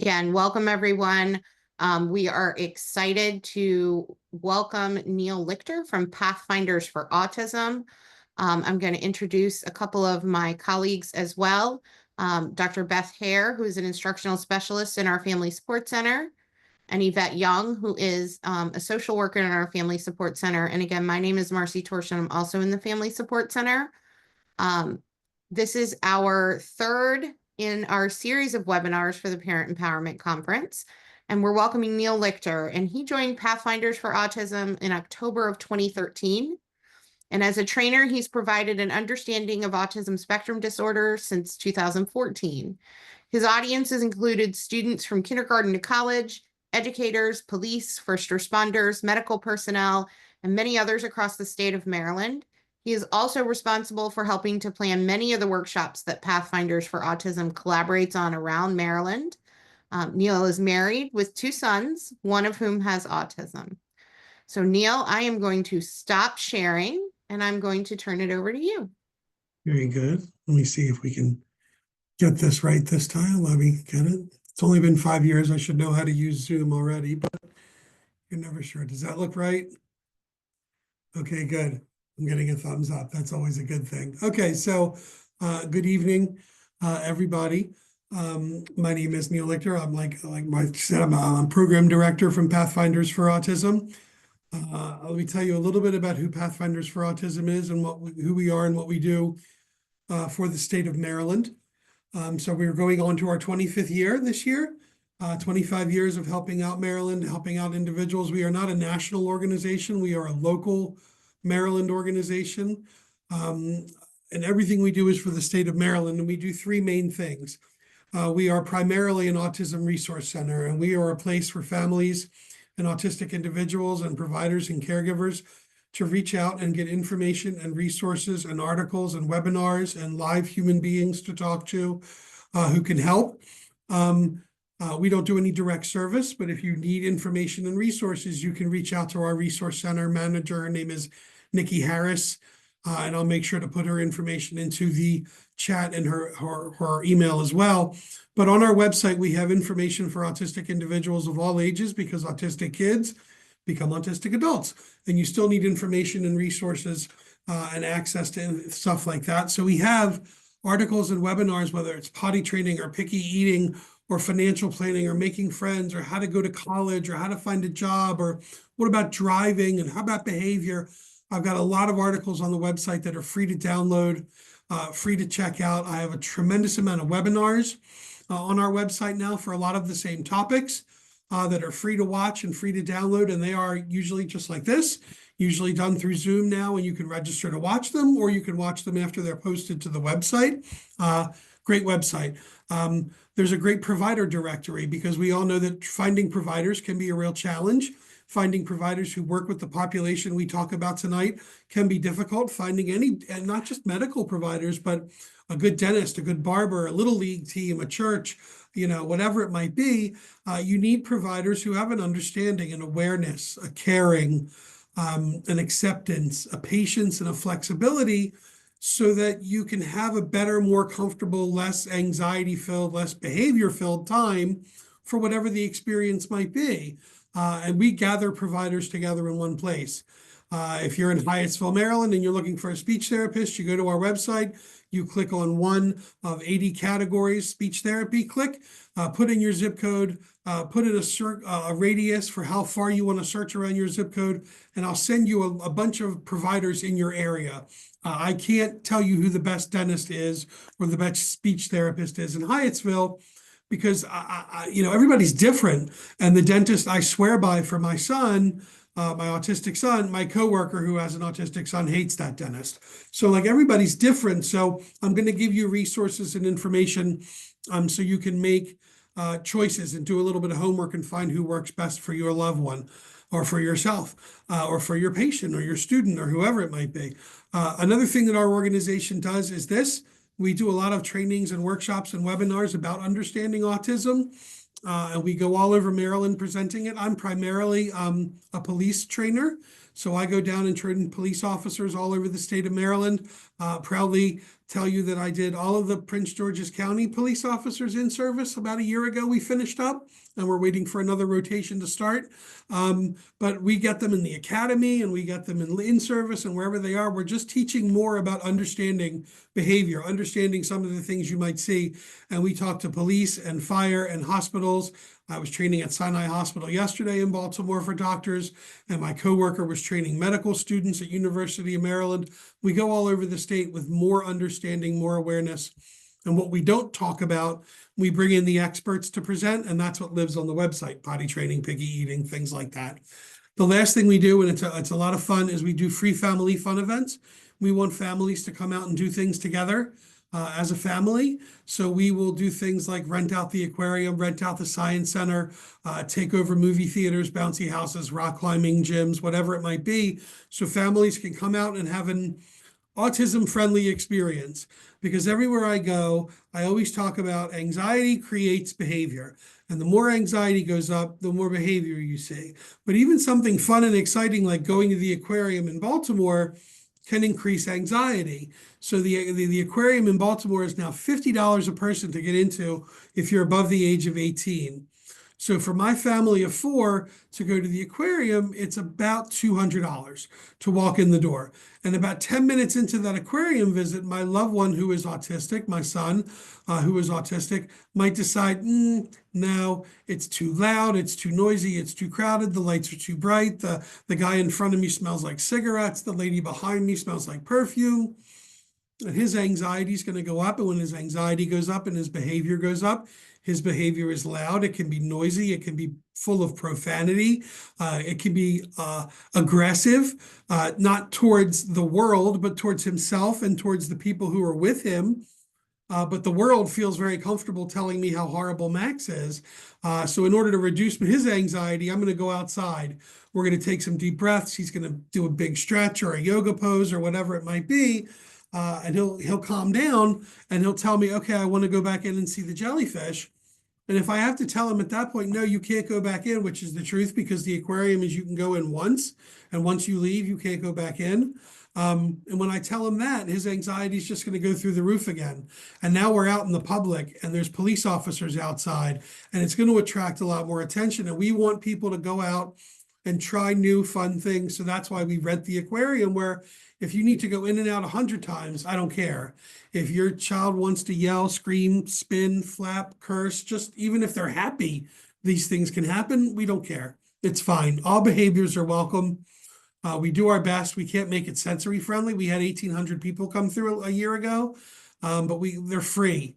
And welcome everyone. We are excited to welcome Neil Lichter from Pathfinders for Autism. I'm going to introduce a couple of my colleagues as well. Dr. Beth Hare, who is an instructional specialist in our Family Support Center, and Yvette Young, who is a social worker in our Family Support Center. And again, my name is Marcy Torsion. I'm also in the Family Support Center. This is our third in our series of webinars for the Parent Empowerment Conference. And we're welcoming Neil Lichter, and he joined Pathfinders for Autism in October of 2013. And as a trainer, he's provided an understanding of autism spectrum disorder since 2014. His audiences included students from kindergarten to college, educators, police, first responders, medical personnel, and many others across the state of Maryland. He is also responsible for helping to plan many of the workshops that Pathfinders for Autism collaborates on around Maryland. Neil is married with 2 sons, one of whom has autism. So Neil, I am going to stop sharing and I'm going to turn it over to you. Very good. Let me see if we can get this right this time. Let me get it. It's only been 5 years. I should know how to use Zoom already, but you're never sure. Does that look right? Okay, good. I'm getting a thumbs up. That's always a good thing. Okay, so good evening, everybody. My name is Neil Lichter. I'm like Mike said, I'm a program director from Pathfinders for Autism. Let me tell you a little bit about who Pathfinders for Autism is and who we are and what we do for the state of Maryland. So we're going on to our 25th year this year, 25 years of helping out Maryland, helping out individuals. We are not a national organization. We are a local Maryland organization. And everything we do is for the state of Maryland. And we do 3 main things. We are primarily an autism resource center, and we are a place for families and autistic individuals and providers and caregivers to reach out and get information and resources and articles and webinars and live human beings to talk to who can help. We don't do any direct service, but if you need information and resources, you can reach out to our resource center manager. Her name is Nikki Harris, and I'll make sure to put her information into the chat and her email as well. But on our website, we have information for autistic individuals of all ages, because autistic kids become autistic adults, and you still need information and resources and access to stuff like that. So we have articles and webinars, whether it's potty training or picky eating or financial planning or making friends or how to go to college or how to find a job, or what about driving and how about behavior. I've got a lot of articles on the website that are free to download, free to check out. I have a tremendous amount of webinars on our website now for a lot of the same topics that are free to watch and free to download. And they are usually just like this, usually done through Zoom now, and you can register to watch them, or you can watch them after they're posted to the website. Great website. There's a great provider directory, because we all know that finding providers can be a real challenge. Finding providers who work with the population we talk about tonight can be difficult. Finding any, and not just medical providers, but a good dentist, a good barber, a little league team, a church, whatever it might be, you need providers who have an understanding, an awareness, a caring, an acceptance, a patience, and a flexibility, so that you can have a better, more comfortable, less anxiety-filled, less behavior-filled time for whatever the experience might be. And we gather providers together in one place. If you're in Hyattsville, Maryland, and you're looking for a speech therapist, you go to our website, you click on one of 80 categories, speech therapy, click, put in your zip code, put in a radius for how far you want to search around your zip code, and I'll send you a bunch of providers in your area. I can't tell you who the best dentist is or the best speech therapist is in Hyattsville, because everybody's different. And the dentist I swear by for my son, my autistic son, my coworker who has an autistic son hates that dentist. So everybody's different. So I'm going to give you resources and information so you can make choices and do a little bit of homework and find who works best for your loved one, or for yourself, or for your patient or your student or whoever it might be. Another thing that our organization does is this. We do a lot of trainings and workshops and webinars about understanding autism. And we go all over Maryland presenting it. I'm primarily a police trainer. So I go down and train police officers all over the state of Maryland. Proudly tell you that I did all of the Prince George's County police officers in service about a year ago. We finished up and we're waiting for another rotation to start. But we get them in the academy and we get them in service, and wherever they are, we're just teaching more about understanding behavior, understanding some of the things you might see. And we talk to police and fire and hospitals. I was training at Sinai Hospital yesterday in Baltimore for doctors, and my coworker was training medical students at University of Maryland. We go all over the state with more understanding, more awareness. And what we don't talk about, we bring in the experts to present, and that's what lives on the website: potty training, piggy eating, things like that. The last thing we do, and it's a lot of fun, is we do free family fun events. We want families to come out and do things together as a family. So we will do things like rent out the aquarium, rent out the science center, take over movie theaters, bouncy houses, rock climbing gyms, whatever it might be. So families can come out and have an autism-friendly experience. Because everywhere I go, I always talk about anxiety creates behavior. And the more anxiety goes up, the more behavior you see. But even something fun and exciting like going to the aquarium in Baltimore can increase anxiety. So the aquarium in Baltimore is now $50 a person to get into if you're above the age of 18. So for my family of 4 to go to the aquarium, it's about $200 to walk in the door. And about 10 minutes into that aquarium visit, my loved one who is autistic, my son who is autistic, might decide, no, it's too loud, it's too noisy, it's too crowded, the lights are too bright, the guy in front of me smells like cigarettes, the lady behind me smells like perfume. And his anxiety is going to go up. And when his anxiety goes up and his behavior goes up, his behavior is loud. It can be noisy. It can be full of profanity. It can be aggressive, not towards the world, but towards himself and towards the people who are with him. But the world feels very comfortable telling me how horrible Max is. So in order to reduce his anxiety, I'm going to go outside. We're going to take some deep breaths. He's going to do a big stretch or a yoga pose or whatever it might be. And he'll calm down and he'll tell me, okay, I want to go back in and see the jellyfish. And if I have to tell him at that point, no, you can't go back in, which is the truth, because the aquarium is you can go in once, and once you leave, you can't go back in. And when I tell him that, his anxiety is just going to go through the roof again. And now we're out in the public and there's police officers outside, and it's going to attract a lot more attention. And we want people to go out and try new fun things. So that's why we rent the aquarium, where if you need to go in and out 100 times, I don't care. If your child wants to yell, scream, spin, flap, curse, just even if they're happy, these things can happen. We don't care. It's fine. All behaviors are welcome. We do our best. We can't make it sensory friendly. We had 1,800 people come through a year ago, but they're free.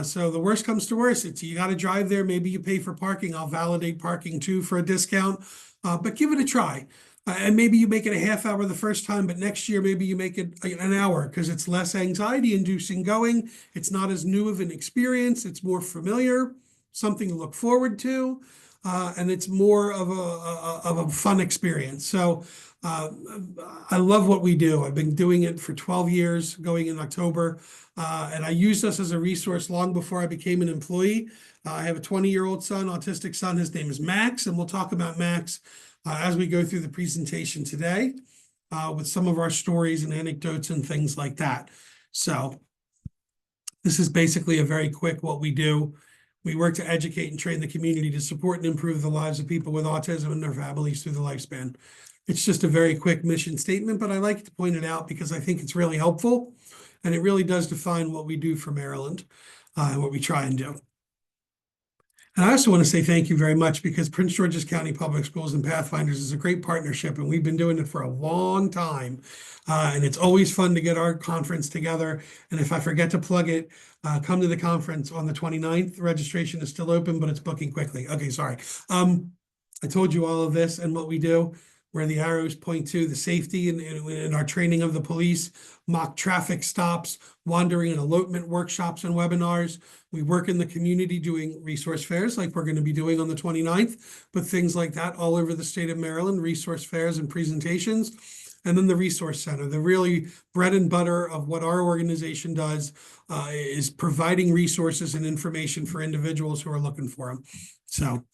So the worst comes to worst, it's you got to drive there. Maybe you pay for parking. I'll validate parking too for a discount, but give it a try. And maybe you make it a half hour the first time, but next year maybe you make it an hour, because it's less anxiety inducing going. It's not as new of an experience. It's more familiar, something to look forward to. And it's more of a fun experience. So I love what we do. I've been doing it for 12 years, going in October. And I used us as a resource long before I became an employee. I have a 20-year-old son, autistic son. His name is Max, and we'll talk about Max as we go through the presentation today with some of our stories and anecdotes and things like that. So this is basically a very quick what we do. We work to educate and train the community to support and improve the lives of people with autism and their families through the lifespan. It's just a very quick mission statement, but I like to point it out because I think it's really helpful, and it really does define what we do for Maryland and what we try and do. And I also want to say thank you very much, because Prince George's County Public Schools and Pathfinders is a great partnership, and we've been doing it for a long time. And it's always fun to get our conference together. And if I forget to plug it, come to the conference on the 29th. Registration is still open, but it's booking quickly. Okay, sorry. I told you all of this and what we do, where the arrows point to the safety in our training of the police, mock traffic stops, wandering and elopement workshops and webinars. We work in the community doing resource fairs like we're going to be doing on the 29th, but things like that all over the state of Maryland, resource fairs and presentations. And then the Resource Center, the really bread and butter of what our organization does is providing resources and information for individuals who are looking for them. So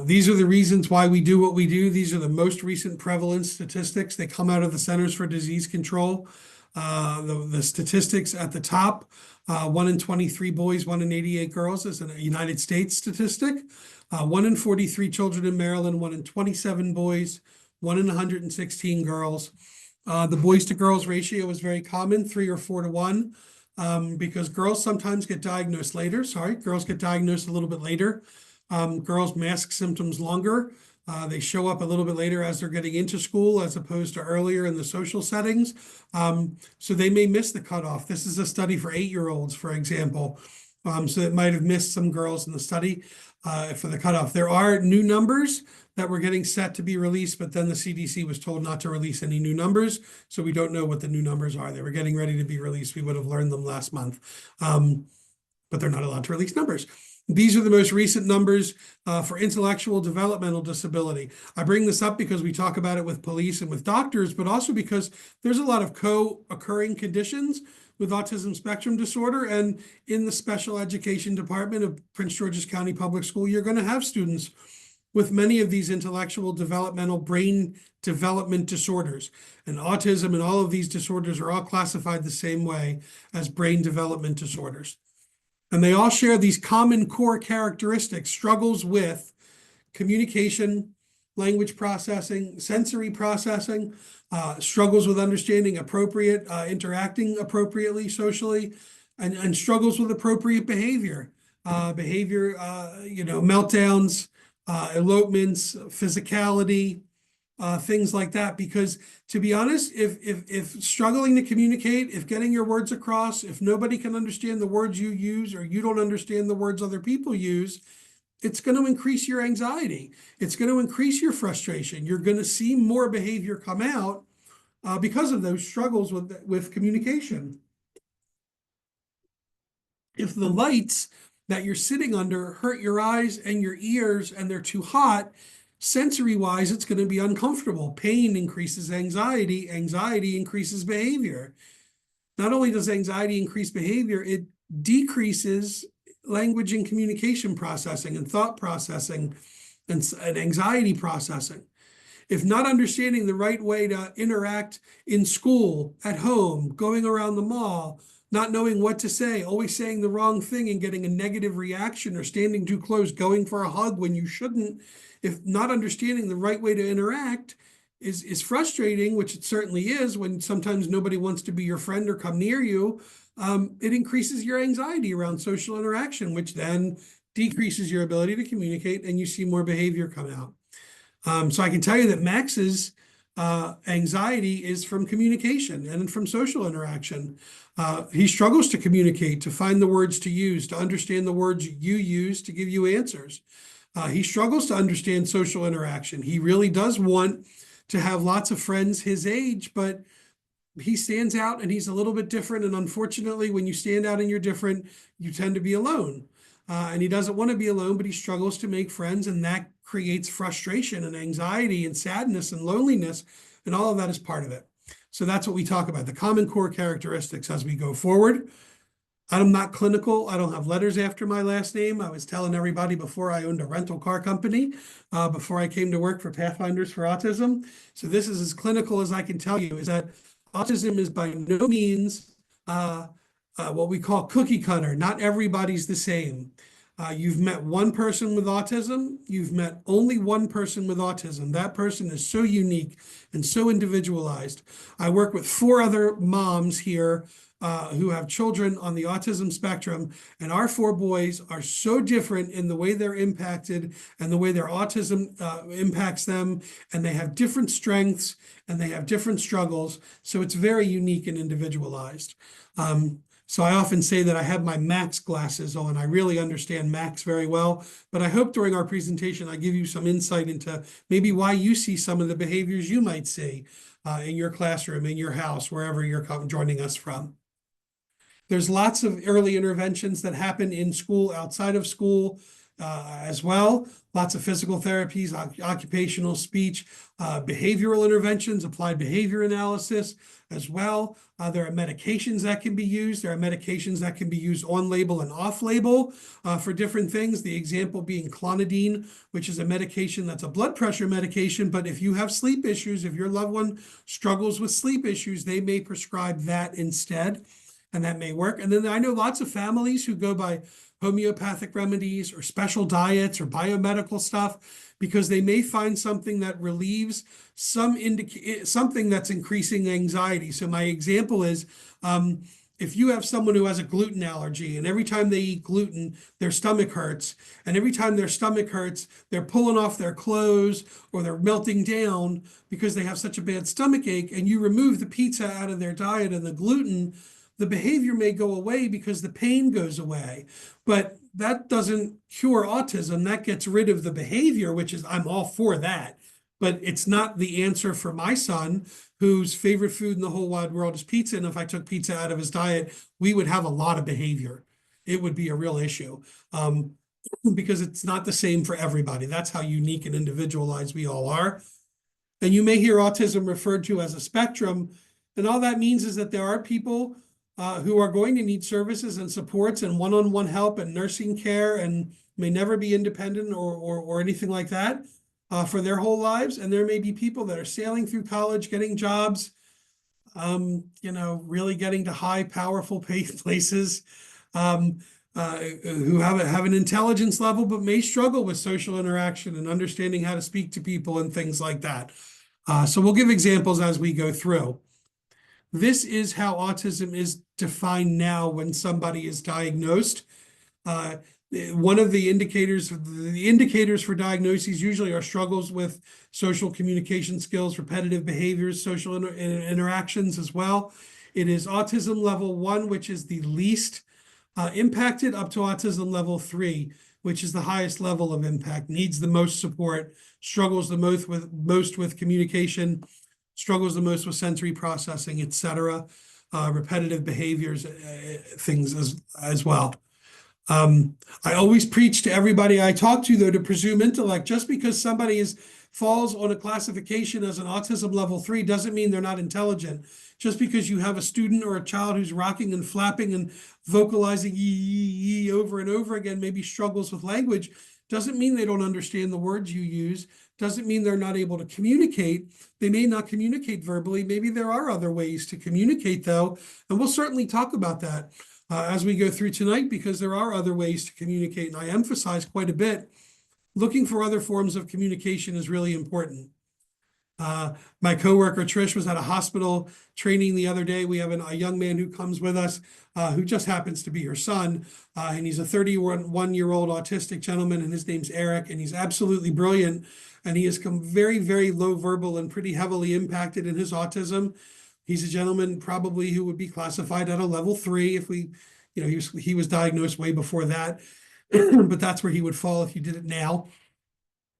These are the reasons why we do what we do. These are the most recent prevalence statistics. They come out of the Centers for Disease Control. The statistics at the top, 1 in 23 boys, 1 in 88 girls is a United States statistic. 1 in 43 children in Maryland, 1 in 27 boys, 1 in 116 girls. The boys to girls ratio is very common, 3 or 4 to 1, because girls sometimes get diagnosed later. Girls get diagnosed a little bit later. Girls mask symptoms longer. They show up a little bit later as they're getting into school as opposed to earlier in the social settings. So they may miss the cutoff. This is a study for 8-year-olds, for example. So it might have missed some girls in the study for the cutoff. There are new numbers that were getting set to be released, but then the CDC was told not to release any new numbers. So we don't know what the new numbers are. They were getting ready to be released. We would have learned them last month, but they're not allowed to release numbers. These are the most recent numbers for intellectual developmental disability. I bring this up because we talk about it with police and with doctors, but also because there's a lot of co-occurring conditions with autism spectrum disorder. And in the special education department of Prince George's County Public School, you're going to have students with many of these intellectual developmental brain development disorders. And autism and all of these disorders are all classified the same way as brain development disorders. And they all share these common core characteristics: struggles with communication, language processing, sensory processing, struggles with understanding appropriate, interacting appropriately socially, and struggles with appropriate behavior, meltdowns, elopements, physicality, things like that. Because to be honest, if struggling to communicate, if getting your words across, if nobody can understand the words you use, or you don't understand the words other people use, it's going to increase your anxiety. It's going to increase your frustration. You're going to see more behavior come out because of those struggles with communication. If the lights that you're sitting under hurt your eyes and your ears and they're too hot, sensory wise, it's going to be uncomfortable. Pain increases anxiety. Anxiety increases behavior. Not only does anxiety increase behavior, it decreases language and communication processing and thought processing and anxiety processing. If not understanding the right way to interact in school, at home, going around the mall, not knowing what to say, always saying the wrong thing and getting a negative reaction, or standing too close, going for a hug when you shouldn't, if not understanding the right way to interact is frustrating, which it certainly is when sometimes nobody wants to be your friend or come near you, it increases your anxiety around social interaction, which then decreases your ability to communicate, and you see more behavior come out. So I can tell you that Max's anxiety is from communication and from social interaction. He struggles to communicate, to find the words to use, to understand the words you use to give you answers. He struggles to understand social interaction. He really does want to have lots of friends his age, but he stands out and he's a little bit different. And unfortunately, when you stand out and you're different, you tend to be alone. And he doesn't want to be alone, but he struggles to make friends, and that creates frustration and anxiety and sadness and loneliness, and all of that is part of it. So that's what we talk about, the common core characteristics as we go forward. I'm not clinical. I don't have letters after my last name. I was telling everybody before, I owned a rental car company before I came to work for Pathfinders for Autism. So this is as clinical as I can tell you, is that autism is by no means what we call cookie cutter. Not everybody's the same. You've met one person with autism. You've met only one person with autism. That person is so unique and so individualized. I work with 4 other moms here who have children on the autism spectrum, and our 4 boys are so different in the way they're impacted and the way their autism impacts them, and they have different strengths and they have different struggles. So it's very unique and individualized. So I often say that I have my Max glasses on. I really understand Max very well, but I hope during our presentation I give you some insight into maybe why you see some of the behaviors you might see in your classroom, in your house, wherever you're joining us from. There's lots of early interventions that happen in school, outside of school. as well. Lots of physical therapies, occupational speech, behavioral interventions, applied behavior analysis as well. There are medications that can be used. There are medications that can be used on label and off label for different things. The example being clonidine, which is a medication that's a blood pressure medication. But if you have sleep issues, if your loved one struggles with sleep issues, they may prescribe that instead. And that may work. And then I know lots of families who go by homeopathic remedies or special diets or biomedical stuff because they may find something that relieves something that's increasing anxiety. So my example is if you have someone who has a gluten allergy and every time they eat gluten, their stomach hurts, and every time their stomach hurts, they're pulling off their clothes or they're melting down because they have such a bad stomach ache, and you remove the pizza out of their diet and the gluten, the behavior may go away because the pain goes away. But that doesn't cure autism. That gets rid of the behavior, which is, I'm all for that. But it's not the answer for my son, whose favorite food in the whole wide world is pizza. And if I took pizza out of his diet, we would have a lot of behavior. It would be a real issue because it's not the same for everybody. That's how unique and individualized we all are. And you may hear autism referred to as a spectrum. And all that means is that there are people who are going to need services and supports and one-on-one help and nursing care and may never be independent or anything like that for their whole lives. And there may be people that are sailing through college, getting jobs, really getting to high, powerful places, who have an intelligence level, but may struggle with social interaction and understanding how to speak to people and things like that. So we'll give examples as we go through. This is how autism is defined now when somebody is diagnosed. One of the indicators for diagnoses usually are struggles with social communication skills, repetitive behaviors, social interactions as well. It is autism level 1, which is the least impacted, up to autism level 3, which is the highest level of impact, needs the most support, struggles the most with communication, struggles the most with sensory processing, etc., repetitive behaviors, things as well. I always preach to everybody I talk to, though, to presume intellect. Just because somebody falls on a classification as an autism level 3 doesn't mean they're not intelligent. Just because you have a student or a child who's rocking and flapping and vocalizing yee over and over again, maybe struggles with language, doesn't mean they don't understand the words you use, doesn't mean they're not able to communicate. They may not communicate verbally. Maybe there are other ways to communicate, though, and we'll certainly talk about that as we go through tonight, because there are other ways to communicate, and I emphasize quite a bit, looking for other forms of communication is really important. My coworker Trish was at a hospital training the other day. We have a young man who comes with us who just happens to be her son, and he's a 31-year-old autistic gentleman, and his name's Eric, and he's absolutely brilliant, and he has come very, very low verbal and pretty heavily impacted in his autism. He's a gentleman probably who would be classified at a level 3 if he was diagnosed way before that, but that's where he would fall if you did it now.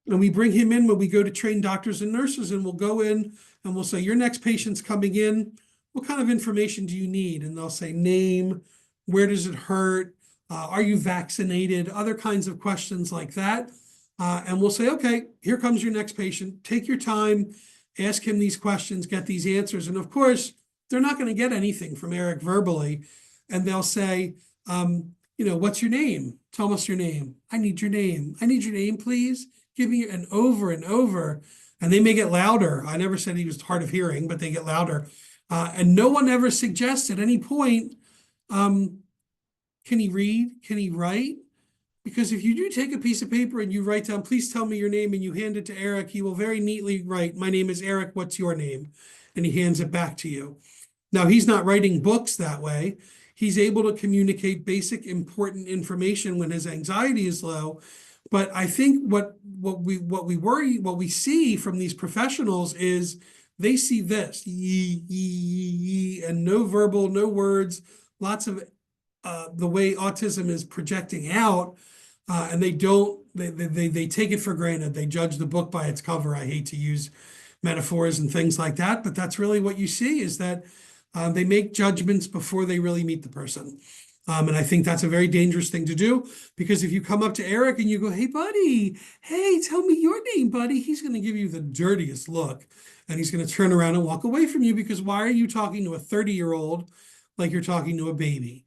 And we bring him in when we go to train doctors and nurses, and we'll go in and we'll say, your next patient's coming in. What kind of information do you need? And they'll say name, where does it hurt? Are you vaccinated? Other kinds of questions like that. And we'll say, okay, here comes your next patient. Take your time, ask him these questions, get these answers. And of course, they're not going to get anything from Eric verbally. And they'll say, what's your name? Tell us your name. I need your name. I need your name, please. Give me an over and over. And they may get louder. I never said he was hard of hearing, but they get louder. And no one ever suggests at any point, can he read? Can he write? Because if you do take a piece of paper and you write down, please tell me your name, and you hand it to Eric, he will very neatly write, my name is Eric, what's your name? And he hands it back to you. Now, he's not writing books that way. He's able to communicate basic, important information when his anxiety is low. But I think what we see from these professionals is they see this, and no verbal, no words, lots of the way autism is projecting out, and they take it for granted. They judge the book by its cover. I hate to use metaphors and things like that, but that's really what you see, is that they make judgments before they really meet the person. And I think that's a very dangerous thing to do, because if you come up to Eric and you go, "Hey, buddy, hey, tell me your name, buddy," he's going to give you the dirtiest look, and he's going to turn around and walk away from you, because why are you talking to a 30-year-old like you're talking to a baby?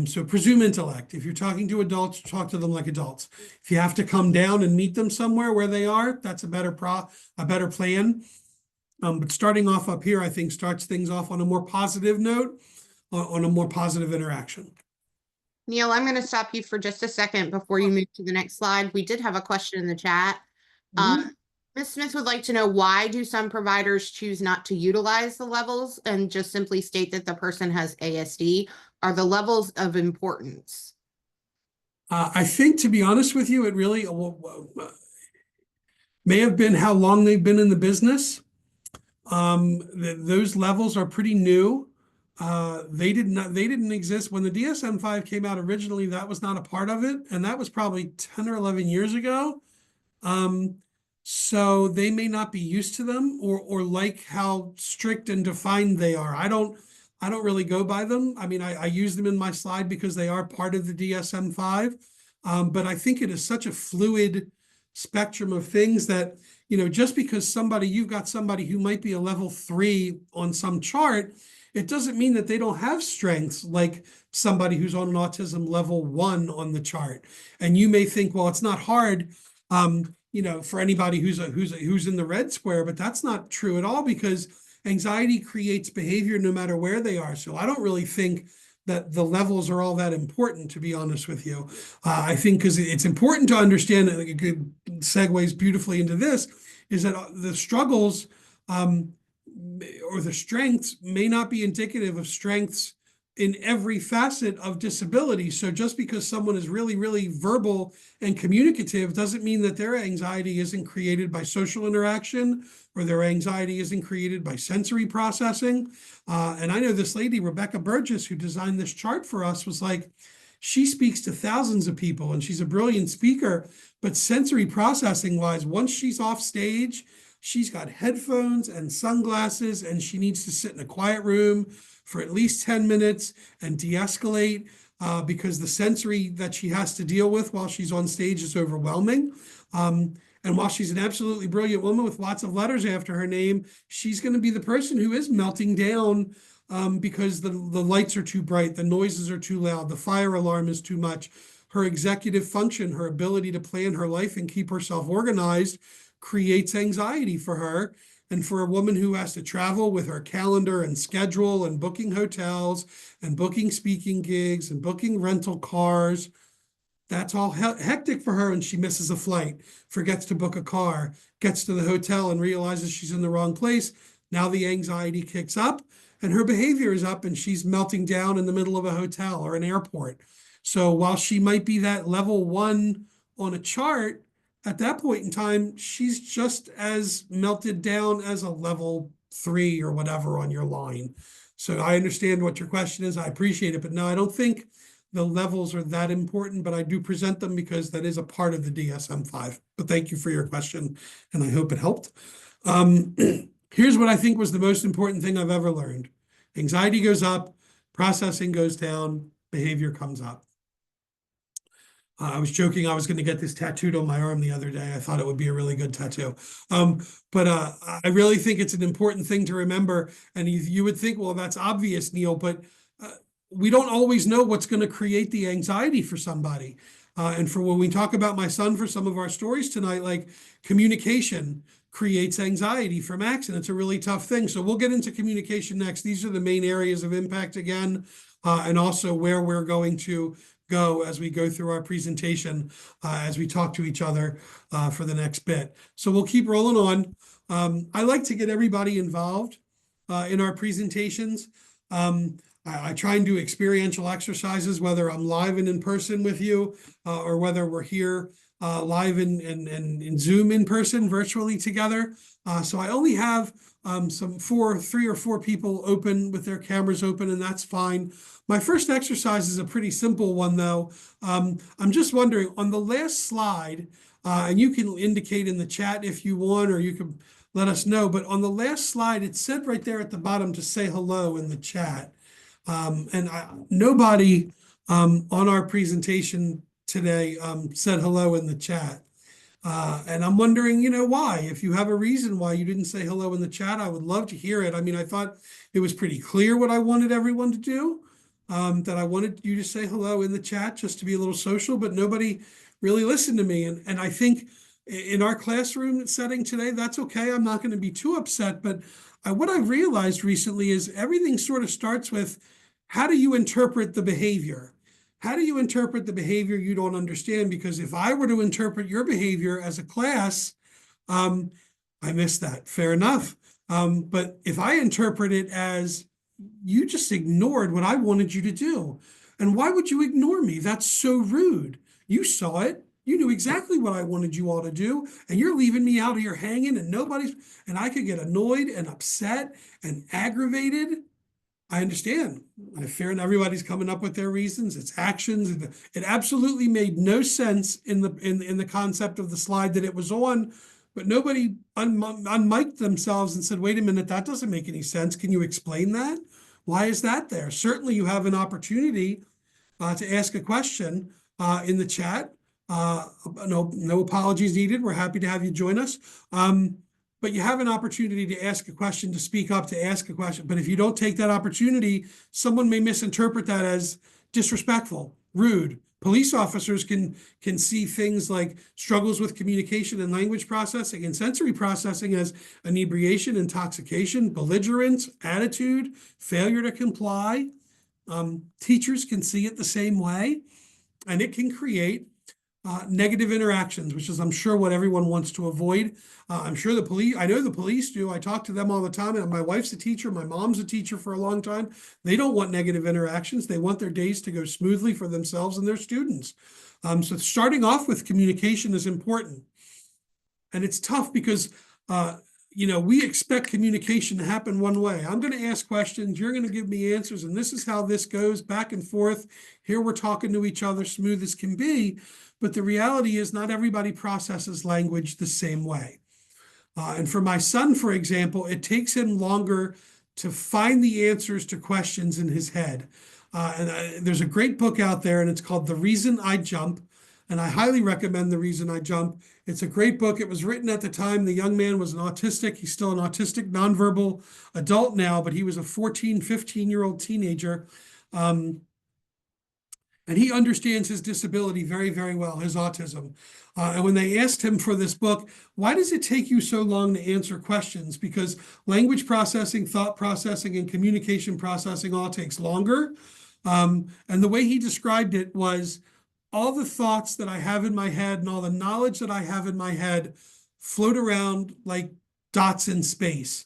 So presume intellect. If you're talking to adults, talk to them like adults. If you have to come down and meet them somewhere where they are, that's a better plan. But starting off up here, I think, starts things off on a more positive note, on a more positive interaction. Neil, I'm going to stop you for just a second before you move to the next slide. We did have a question in the chat. Mhm. Ms. Smith would like to know, why do some providers choose not to utilize the levels and just simply state that the person has ASD? Are the levels of importance? I think, to be honest with you, it really may have been how long they've been in the business. Those levels are pretty new. They didn't exist when the DSM-5 came out originally. That was not a part of it, and that was probably 10 or 11 years ago. Um, so they may not be used to them, or like how strict and defined they are. I don't really go by them. I mean, I use them in my slide because they are part of the DSM-5. But I think it is such a fluid spectrum of things that, just because you've got somebody who might be a level 3 on some chart, it doesn't mean that they don't have strengths like somebody who's on an autism level 1 on the chart. And you may think, well, it's not hard, for anybody who's in the red square, but that's not true at all, because anxiety creates behavior no matter where they are. So I don't really think that the levels are all that important, to be honest with you. I think, because it's important to understand, and a good segues beautifully into this, is that the struggles, or the strengths may not be indicative of strengths in every facet of disability. So just because someone is really, really verbal and communicative doesn't mean that their anxiety isn't created by social interaction, or their anxiety isn't created by sensory processing. And I know this lady, Rebecca Burgess, who designed this chart for us, was like, she speaks to thousands of people and she's a brilliant speaker, but sensory processing wise, once she's off stage, she's got headphones and sunglasses, and she needs to sit in a quiet room for at least 10 minutes and de-escalate, because the sensory that she has to deal with while she's on stage is overwhelming. And while she's an absolutely brilliant woman with lots of letters after her name, she's going to be the person who is melting down, because the lights are too bright, the noises are too loud, the fire alarm is too much. Her executive function, her ability to plan her life and keep herself organized, creates anxiety for her. And for a woman who has to travel with her calendar and schedule and booking hotels and booking speaking gigs and booking rental cars, that's all hectic for her, and she misses a flight, forgets to book a car, gets to the hotel and realizes she's in the wrong place. Now the anxiety kicks up and her behavior is up, and she's melting down in the middle of a hotel or an airport. So while she might be that level 1 on a chart, at that point in time, she's just as melted down as a level 3 or whatever on your line. So I understand what your question is. I appreciate it. But no, I don't think the levels are that important, but I do present them because that is a part of the DSM-5. But thank you for your question, and I hope it helped. Here's what I think was the most important thing I've ever learned. Anxiety goes up, processing goes down, behavior comes up. I was joking I was going to get this tattooed on my arm the other day. I thought it would be a really good tattoo. But I really think it's an important thing to remember. And you would think, well, that's obvious, Neil, but we don't always know what's going to create the anxiety for somebody. And for when we talk about my son for some of our stories tonight, like communication creates anxiety for Max, and it's a really tough thing. So we'll get into communication next. These are the main areas of impact again, and also where we're going to go as we go through our presentation, as we talk to each other for the next bit. So we'll keep rolling on. I like to get everybody involved in our presentations. I try and do experiential exercises, whether I'm live and in person with you, or whether we're here live in Zoom in person virtually together. So I only have three or four people open with their cameras open, and that's fine. My first exercise is a pretty simple one, though. I'm just wondering, on the last slide, and you can indicate in the chat if you want, or you can let us know, but on the last slide, it said right there at the bottom to say hello in the chat. And nobody on our presentation today, said hello in the chat. And I'm wondering, why? If you have a reason why you didn't say hello in the chat, I would love to hear it. I mean, I thought it was pretty clear what I wanted everyone to do, that I wanted you to say hello in the chat just to be a little social, but nobody really listened to me. And I think in our classroom setting today, that's okay. I'm not going to be too upset. But what I've realized recently is everything sort of starts with, how do you interpret the behavior? How do you interpret the behavior you don't understand? Because if I were to interpret your behavior as a class, I missed that. Fair enough. But if I interpret it as you just ignored what I wanted you to do, and why would you ignore me? That's so rude. You saw it. You knew exactly what I wanted you all to do, and you're leaving me out here hanging, and I could get annoyed and upset and aggravated. I understand. I fear and everybody's coming up with their reasons. It's actions. It absolutely made no sense in the concept of the slide that it was on, but nobody unmiked themselves and said, "Wait a minute, that doesn't make any sense. Can you explain that? Why is that there?" Certainly, you have an opportunity to ask a question in the chat. No apologies needed. We're happy to have you join us. But you have an opportunity to ask a question, to speak up, to ask a question. But if you don't take that opportunity, someone may misinterpret that as disrespectful, rude. Police officers can see things like struggles with communication and language processing and sensory processing as inebriation, intoxication, belligerence, attitude, failure to comply. Teachers can see it the same way, and it can create negative interactions, which is, I'm sure, what everyone wants to avoid. I'm sure I know the police do. I talk to them all the time, and my wife's a teacher. My mom's a teacher for a long time. They don't want negative interactions. They want their days to go smoothly for themselves and their students. So starting off with communication is important. And it's tough because, we expect communication to happen one way. I'm going to ask questions. You're going to give me answers. And this is how this goes back and forth. Here we're talking to each other smooth as can be. But the reality is not everybody processes language the same way. And for my son, for example, it takes him longer to find the answers to questions in his head. There's a great book out there, and it's called The Reason I Jump. And I highly recommend The Reason I Jump. It's a great book. It was written at the time the young man was an autistic. He's still an autistic, nonverbal adult now, but he was a 14, 15-year-old teenager. And he understands his disability very, very well, his autism. And when they asked him for this book, why does it take you so long to answer questions? Because language processing, thought processing, and communication processing all takes longer. And the way he described it was, all the thoughts that I have in my head and all the knowledge that I have in my head float around like dots in space.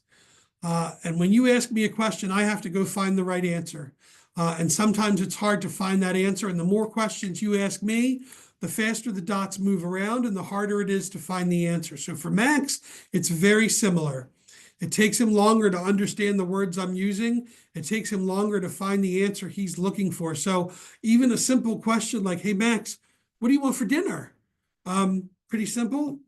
And when you ask me a question, I have to go find the right answer. And sometimes it's hard to find that answer. And the more questions you ask me, the faster the dots move around and the harder it is to find the answer. So for Max, it's very similar. It takes him longer to understand the words I'm using. It takes him longer to find the answer he's looking for. So even a simple question like, "Hey, Max, what do you want for dinner?" Pretty simple.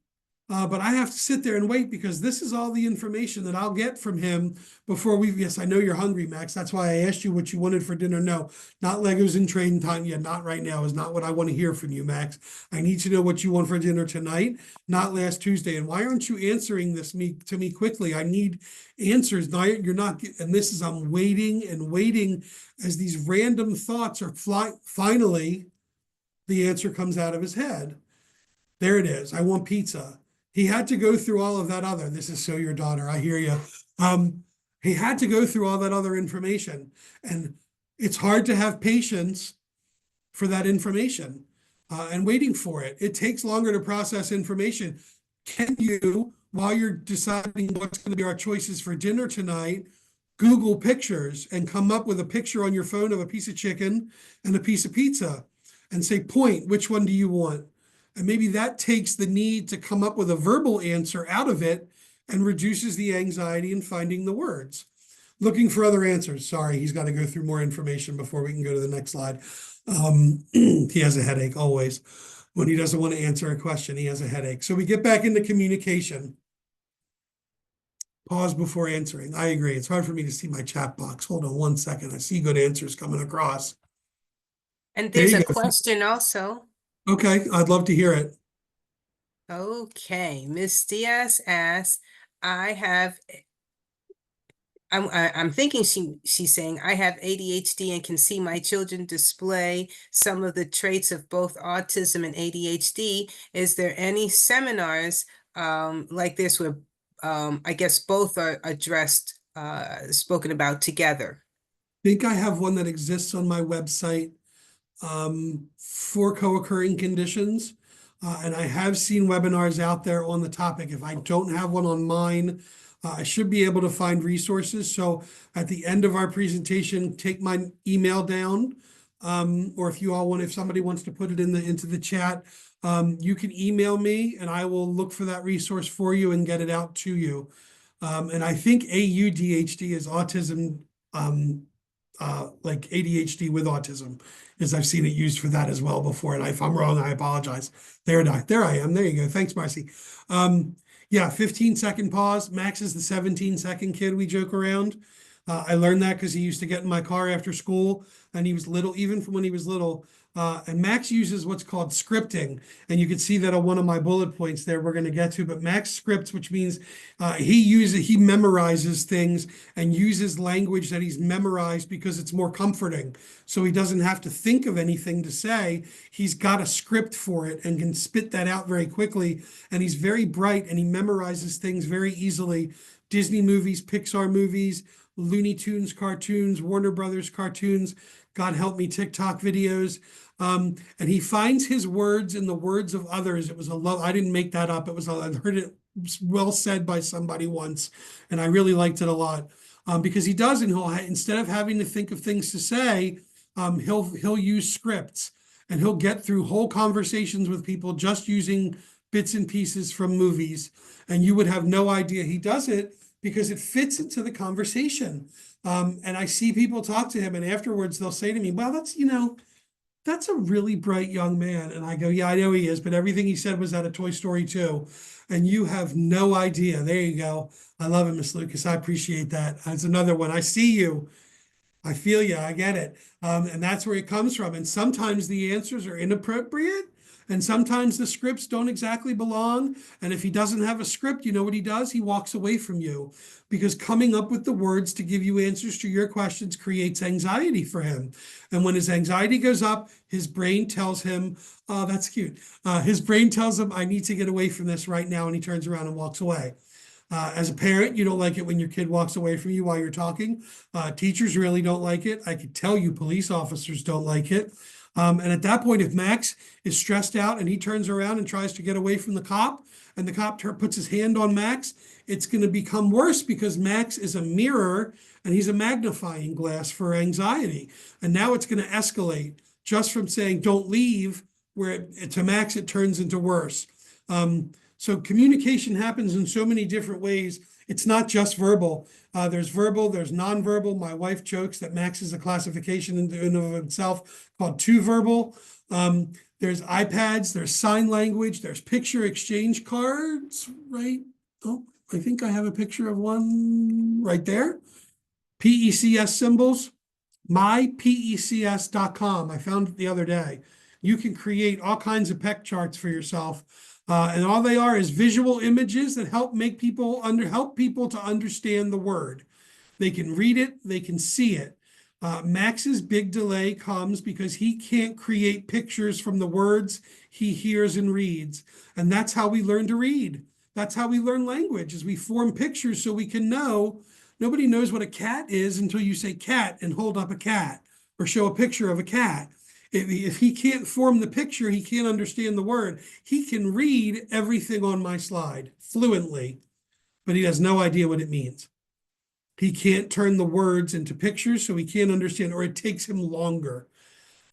But I have to sit there and wait because this is all the information that I'll get from him before yes, I know you're hungry, Max. That's why I asked you what you wanted for dinner. No, not Legos and train time. Yeah, not right now is not what I want to hear from you, Max. I need to know what you want for dinner tonight, not last Tuesday. And why aren't you answering to me quickly? I need answers. Now you're not, and this is, I'm waiting and waiting as these random thoughts are finally, the answer comes out of his head. There it is. I want pizza. He had to go through all of that other, this is so your daughter, I hear you. He had to go through all that other information. And it's hard to have patience for that information and waiting for it. It takes longer to process information. Can you, while you're deciding what's going to be our choices for dinner tonight, Google pictures and come up with a picture on your phone of a piece of chicken and a piece of pizza and say, point, which one do you want? And maybe that takes the need to come up with a verbal answer out of it and reduces the anxiety in finding the words. Looking for other answers. Sorry, he's got to go through more information before we can go to the next slide. He has a headache always. When he doesn't want to answer a question, he has a headache. So we get back into communication. Pause before answering. I agree. It's hard for me to see my chat box. Hold on one second. I see good answers coming across. And There there's you a go. question also. Okay, I'd love to hear it. Okay, Miss Diaz asks, I have I'm thinking she's saying I have ADHD and can see my children display some of the traits of both autism and ADHD. Is there any seminars like this where I guess both are addressed, spoken about together? Think I have one that exists on my website for co-occurring conditions. And I have seen webinars out there on the topic. If I don't have one on mine, I should be able to find resources. So at the end of our presentation, take my email down. Or if you all want, if somebody wants to put it into the chat, you can email me and I will look for that resource for you and get it out to you. And I think AUDHD is autism, like ADHD with autism, as I've seen it used for that as well before. And if I'm wrong, I apologize. There I am. There you go. Thanks, Marcy. Yeah, 15-second pause. Max is the 17-second kid we joke around. I learned that because he used to get in my car after school and he was little, even from when he was little. And Max uses what's called scripting. And you can see that on one of my bullet points there we're going to get to. But Max scripts, which means he memorizes things and uses language that he's memorized because it's more comforting. So he doesn't have to think of anything to say. He's got a script for it and can spit that out very quickly. And he's very bright and he memorizes things very easily. Disney movies, Pixar movies, Looney Tunes cartoons, Warner Brothers cartoons, God help me, TikTok videos. And he finds his words in the words of others. It was a love. I didn't make that up. I heard it well said by somebody once, and I really liked it a lot. Because he does, and he'll instead of having to think of things to say, he'll use scripts, and he'll get through whole conversations with people just using bits and pieces from movies, and you would have no idea he does it because it fits into the conversation. And I see people talk to him, and afterwards they'll say to me, "Well, that's a really bright young man." And I go, "Yeah, I know he is, but everything he said was out of Toy Story 2. And you have no idea." There you go. I love it, Miss Lucas. I appreciate that. That's another one. I see you. I feel you. I get it. And that's where it comes from. And sometimes the answers are inappropriate. And sometimes the scripts don't exactly belong. And if he doesn't have a script, you know what he does? He walks away from you because coming up with the words to give you answers to your questions creates anxiety for him. And when his anxiety goes up, his brain tells him, "Oh, that's cute." His brain tells him, "I need to get away from this right now." And he turns around and walks away. As a parent, you don't like it when your kid walks away from you while you're talking. Teachers really don't like it. I can tell you police officers don't like it. And at that point, if Max is stressed out and he turns around and tries to get away from the cop, and the cop puts his hand on Max, it's going to become worse because Max is a mirror and he's a magnifying glass for anxiety. And now it's going to escalate just from saying, "Don't leave," where to Max, it turns into worse. So communication happens in so many different ways. It's not just verbal. There's verbal, there's nonverbal. My wife jokes that Max is a classification in and of itself called two verbal. There's iPads, there's sign language, there's picture exchange cards, right? Oh, I think I have a picture of one right there. PECS symbols, mypecs.com. I found it the other day. You can create all kinds of PEC charts for yourself. And all they are is visual images that help people to understand the word. They can read it, they can see it. Max's big delay comes because he can't create pictures from the words he hears and reads. And that's how we learn to read. That's how we learn language, is we form pictures so we can know. Nobody knows what a cat is until you say cat and hold up a cat or show a picture of a cat. If he can't form the picture, he can't understand the word. He can read everything on my slide fluently, but he has no idea what it means. He can't turn the words into pictures, so he can't understand, or it takes him longer.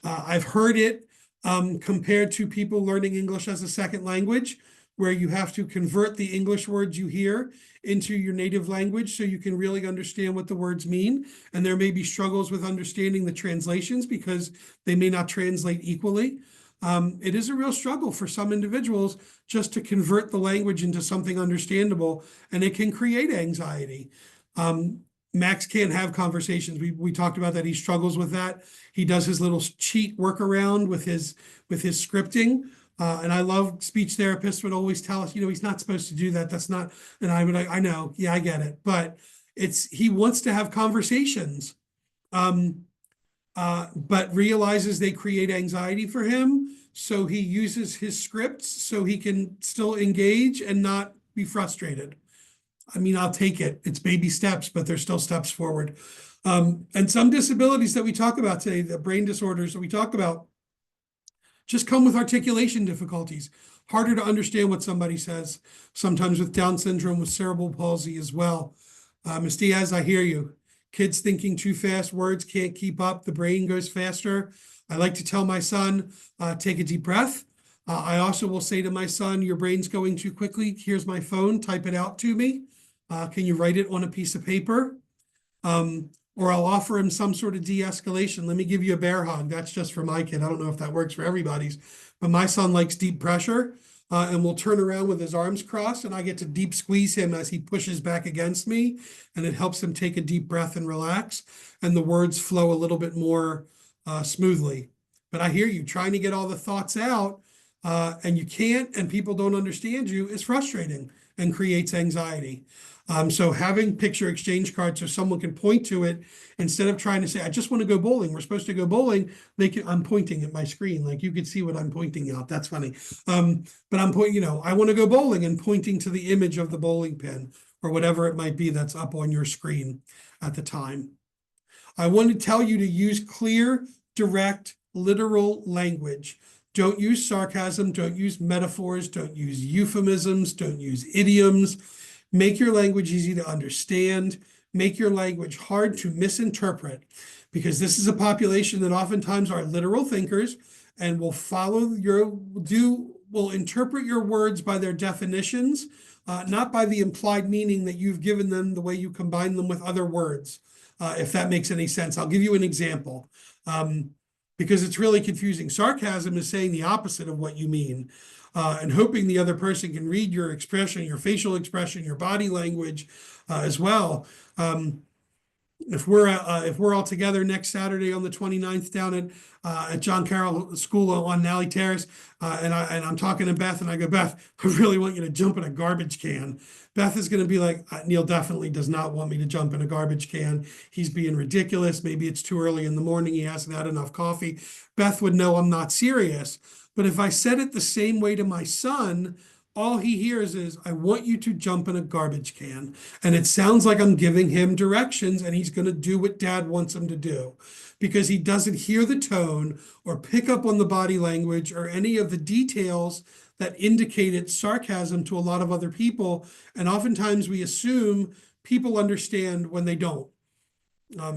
I've heard it compared to people learning English as a second language, where you have to convert the English words you hear into your native language so you can really understand what the words mean. And there may be struggles with understanding the translations because they may not translate equally. It is a real struggle for some individuals just to convert the language into something understandable, and it can create anxiety. Max can't have conversations. We talked about that. He struggles with that. He does his little cheat workaround with his scripting. And I love speech therapists would always tell us, he's not supposed to do that. That's not, and I know, yeah, I get it. But he wants to have conversations. But realizes they create anxiety for him. So he uses his scripts so he can still engage and not be frustrated. I mean, I'll take it. It's baby steps, but there's still steps forward. And some disabilities that we talk about today, the brain disorders that we talk about, just come with articulation difficulties. Harder to understand what somebody says, sometimes with Down syndrome, with cerebral palsy as well. Ms. Diaz, I hear you. Kids thinking too fast, words can't keep up, the brain goes faster. I like to tell my son, take a deep breath. I also will say to my son, your brain's going too quickly. Here's my phone, type it out to me. Can you write it on a piece of paper? Or I'll offer him some sort of de-escalation. Let me give you a bear hug. That's just for my kid. I don't know if that works for everybody's, but my son likes deep pressure and will turn around with his arms crossed, and I get to deep squeeze him as he pushes back against me, and it helps him take a deep breath and relax, and the words flow a little bit more smoothly. But I hear you trying to get all the thoughts out, and you can't, and people don't understand you is frustrating and creates anxiety. So having picture exchange cards so someone can point to it instead of trying to say, I just want to go bowling. We're supposed to go bowling. I'm pointing at my screen. Like you could see what I'm pointing out. That's funny. But I'm pointing, I want to go bowling and pointing to the image of the bowling pin or whatever it might be that's up on your screen at the time. I want to tell you to use clear, direct, literal language. Don't use sarcasm. Don't use metaphors. Don't use euphemisms. Don't use idioms. Make your language easy to understand. Make your language hard to misinterpret, because this is a population that oftentimes are literal thinkers and will will interpret your words by their definitions, not by the implied meaning that you've given them, the way you combine them with other words, if that makes any sense. I'll give you an example, because it's really confusing. Sarcasm is saying the opposite of what you mean. And hoping the other person can read your expression, your facial expression, your body language as well. If we're all together next Saturday on the 29th down at John Carroll School on Nally Terrace, and I'm talking to Beth, and I go, Beth, I really want you to jump in a garbage can. Beth is going to be like, Neil definitely does not want me to jump in a garbage can. He's being ridiculous. Maybe it's too early in the morning. He hasn't had enough coffee. Beth would know I'm not serious. But if I said it the same way to my son, all he hears is, I want you to jump in a garbage can. And it sounds like I'm giving him directions, and he's going to do what dad wants him to do, because he doesn't hear the tone or pick up on the body language or any of the details that indicated sarcasm to a lot of other people. And oftentimes we assume people understand when they don't.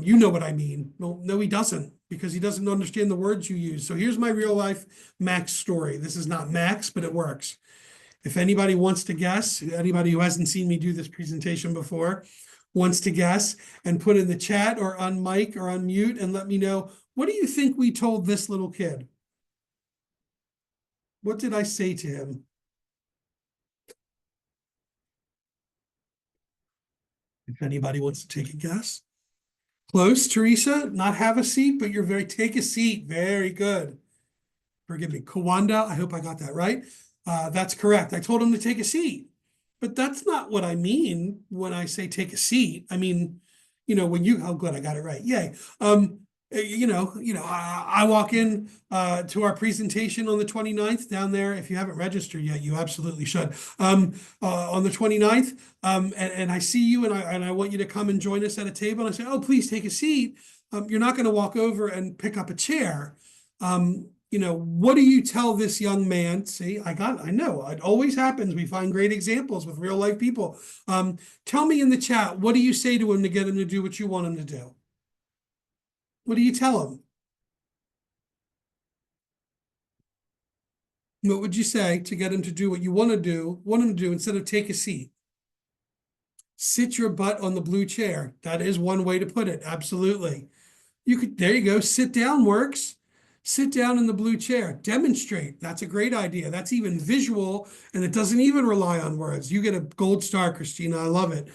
You know what I mean. No, he doesn't, because he doesn't understand the words you use. So here's my real life Max story. This is not Max, but it works. If anybody wants to guess, anybody who hasn't seen me do this presentation before wants to guess, and put in the chat or on mic or on mute and let me know, what do you think we told this little kid? What did I say to him? If anybody wants to take a guess. Close, Teresa. Not have a seat, but take a seat. Very good. Forgive me. Kawanda, I hope I got that right. That's correct. I told him to take a seat, but that's not what I mean when I say take a seat. I mean, oh, good, I got it right. Yay. I walk in to our presentation on the 29th down there. If you haven't registered yet, you absolutely should. On the 29th, and I see you, and I want you to come and join us at a table. And I say, oh, please take a seat. You're not going to walk over and pick up a chair. What do you tell this young man? See, I know it always happens. We find great examples with real life people. Tell me in the chat, what do you say to him to get him to do what you want him to do? What do you tell him? What would you say to get him to do what you want him to do instead of take a seat? Sit your butt on the blue chair. That is one way to put it. Absolutely. There you go. Sit down works. Sit down in the blue chair. Demonstrate. That's a great idea. That's even visual, and it doesn't even rely on words. You get a gold star, Christina. I love it.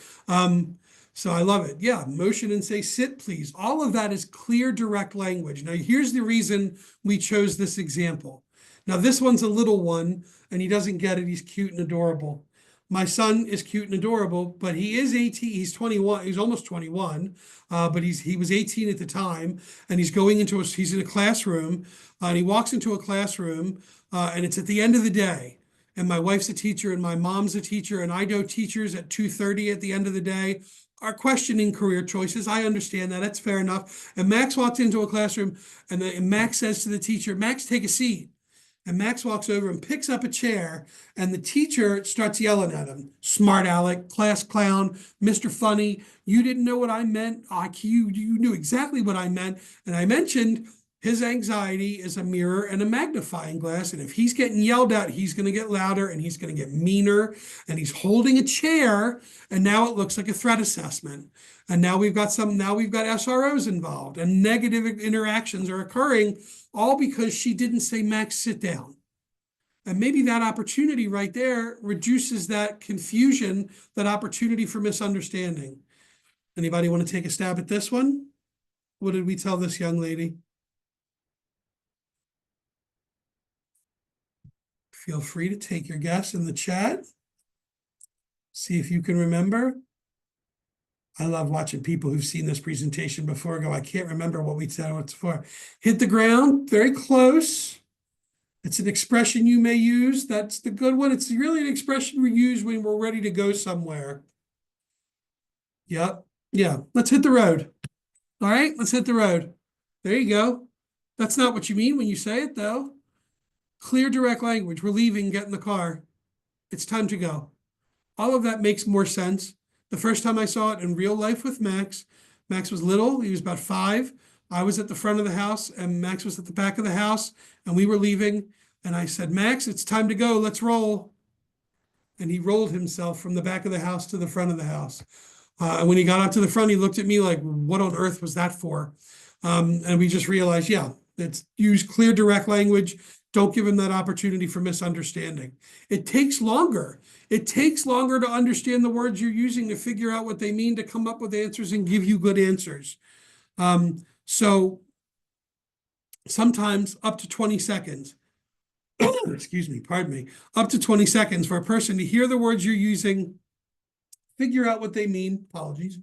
So I love it. Yeah, motion and say sit, please. All of that is clear, direct language. Now, here's the reason we chose this example. Now, this one's a little one, and he doesn't get it. He's cute and adorable. My son is cute and adorable, but he is 18. He's 21. He's almost 21, but he was 18 at the time, and he's in a classroom, and he walks into a classroom, and it's at the end of the day. And my wife's a teacher, and my mom's a teacher, and I know teachers at 2:30 at the end of the day are questioning career choices. I understand that. That's fair enough. And Max walked into a classroom, and Max says to the teacher, "Max, take a seat." And Max walks over and picks up a chair, and the teacher starts yelling at him. "Smart Alec, class clown, Mr. Funny, you didn't know what I meant. You knew exactly what I meant." And I mentioned his anxiety is a mirror and a magnifying glass. And if he's getting yelled at, he's going to get louder and he's going to get meaner. And he's holding a chair. And now it looks like a threat assessment. And now we've got SROs involved, and negative interactions are occurring, all because she didn't say, "Max, sit down." And maybe that opportunity right there reduces that confusion, that opportunity for misunderstanding. Anybody want to take a stab at this one? What did we tell this young lady? Feel free to take your guess in the chat. See if you can remember. I love watching people who've seen this presentation before go, "I can't remember what we said, what's for." Hit the ground, very close. It's an expression you may use. That's the good one. It's really an expression we use when we're ready to go somewhere. Yep. Yeah. Let's hit the road. All right. Let's hit the road. There you go. That's not what you mean when you say it, though. Clear, direct language. We're leaving. Get in the car. It's time to go. All of that makes more sense. The first time I saw it in real life with Max, Max was little. He was about 5. I was at the front of the house, and Max was at the back of the house, and we were leaving. And I said, "Max, it's time to go. Let's roll." And he rolled himself from the back of the house to the front of the house. And when he got up to the front, he looked at me like, "What on earth was that for?" And we just realized, yeah, it's use clear, direct language. Don't give him that opportunity for misunderstanding. It takes longer. It takes longer to understand the words you're using, to figure out what they mean, to come up with answers and give you good answers. So sometimes up to 20 seconds, excuse me, pardon me, up to 20 seconds for a person to hear the words you're using, figure out what they mean. Apologies.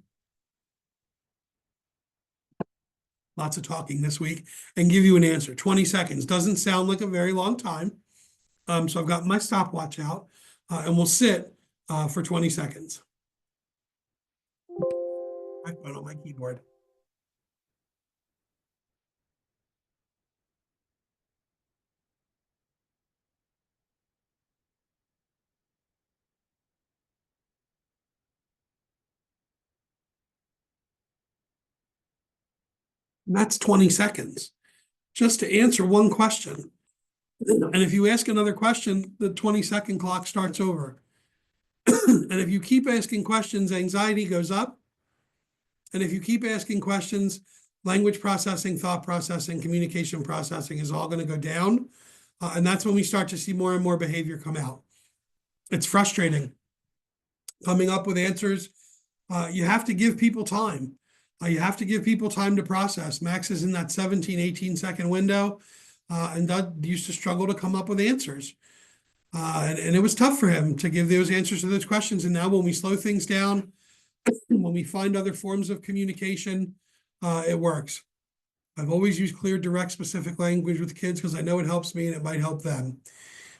Lots of talking this week, and give you an answer. 20 seconds doesn't sound like a very long time. So I've got my stopwatch out, and we'll sit for 20 seconds. I put on my keyboard. And that's 20 seconds just to answer one question. And if you ask another question, the 20-second clock starts over. And if you keep asking questions, anxiety goes up. And if you keep asking questions, language processing, thought processing, communication processing is all going to go down. And that's when we start to see more and more behavior come out. It's frustrating. Coming up with answers, you have to give people time. You have to give people time to process. Max is in that 17, 18-second window, and Doug used to struggle to come up with answers. And it was tough for him to give those answers to those questions. And now when we slow things down, when we find other forms of communication, it works. I've always used clear, direct, specific language with kids because I know it helps me and it might help them.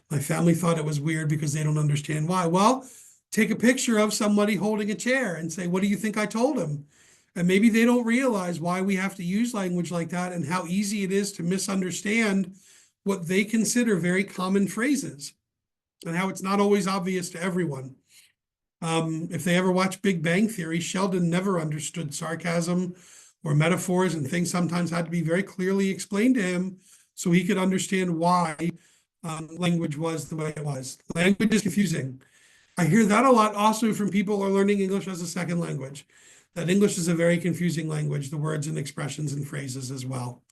My family thought it was weird because they don't understand why. Well, take a picture of somebody holding a chair and say, "What do you think I told him?" And maybe they don't realize why we have to use language like that and how easy it is to misunderstand what they consider very common phrases and how it's not always obvious to everyone. If they ever watch Big Bang Theory, Sheldon never understood sarcasm or metaphors, and things sometimes had to be very clearly explained to him so he could understand why language was the way it was. Language is confusing. I hear that a lot also from people who are learning English as a second language, that English is a very confusing language, the words and expressions and phrases as well.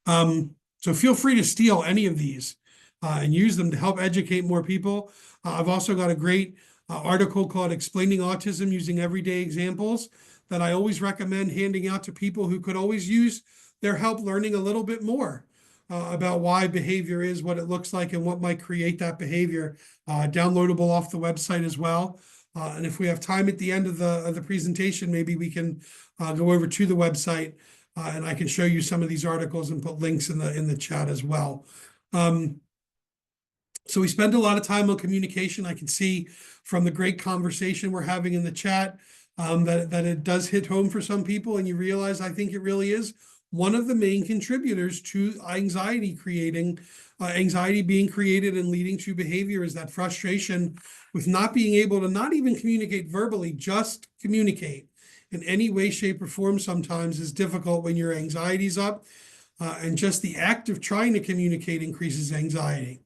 So feel free to steal any of these and use them to help educate more people. I've also got a great article called Explaining Autism Using Everyday Examples that I always recommend handing out to people who could always use their help learning a little bit more about why behavior is what it looks like and what might create that behavior. Downloadable off the website as well. And if we have time at the end of the presentation, maybe we can go over to the website and I can show you some of these articles and put links in the chat as well. So we spend a lot of time on communication. I can see from the great conversation we're having in the chat that it does hit home for some people, and you realize I think it really is one of the main contributors to anxiety being created and leading to behavior is that frustration with not being able to not even communicate verbally, just communicate in any way, shape, or form sometimes is difficult when your anxiety's up, and just the act of trying to communicate increases anxiety.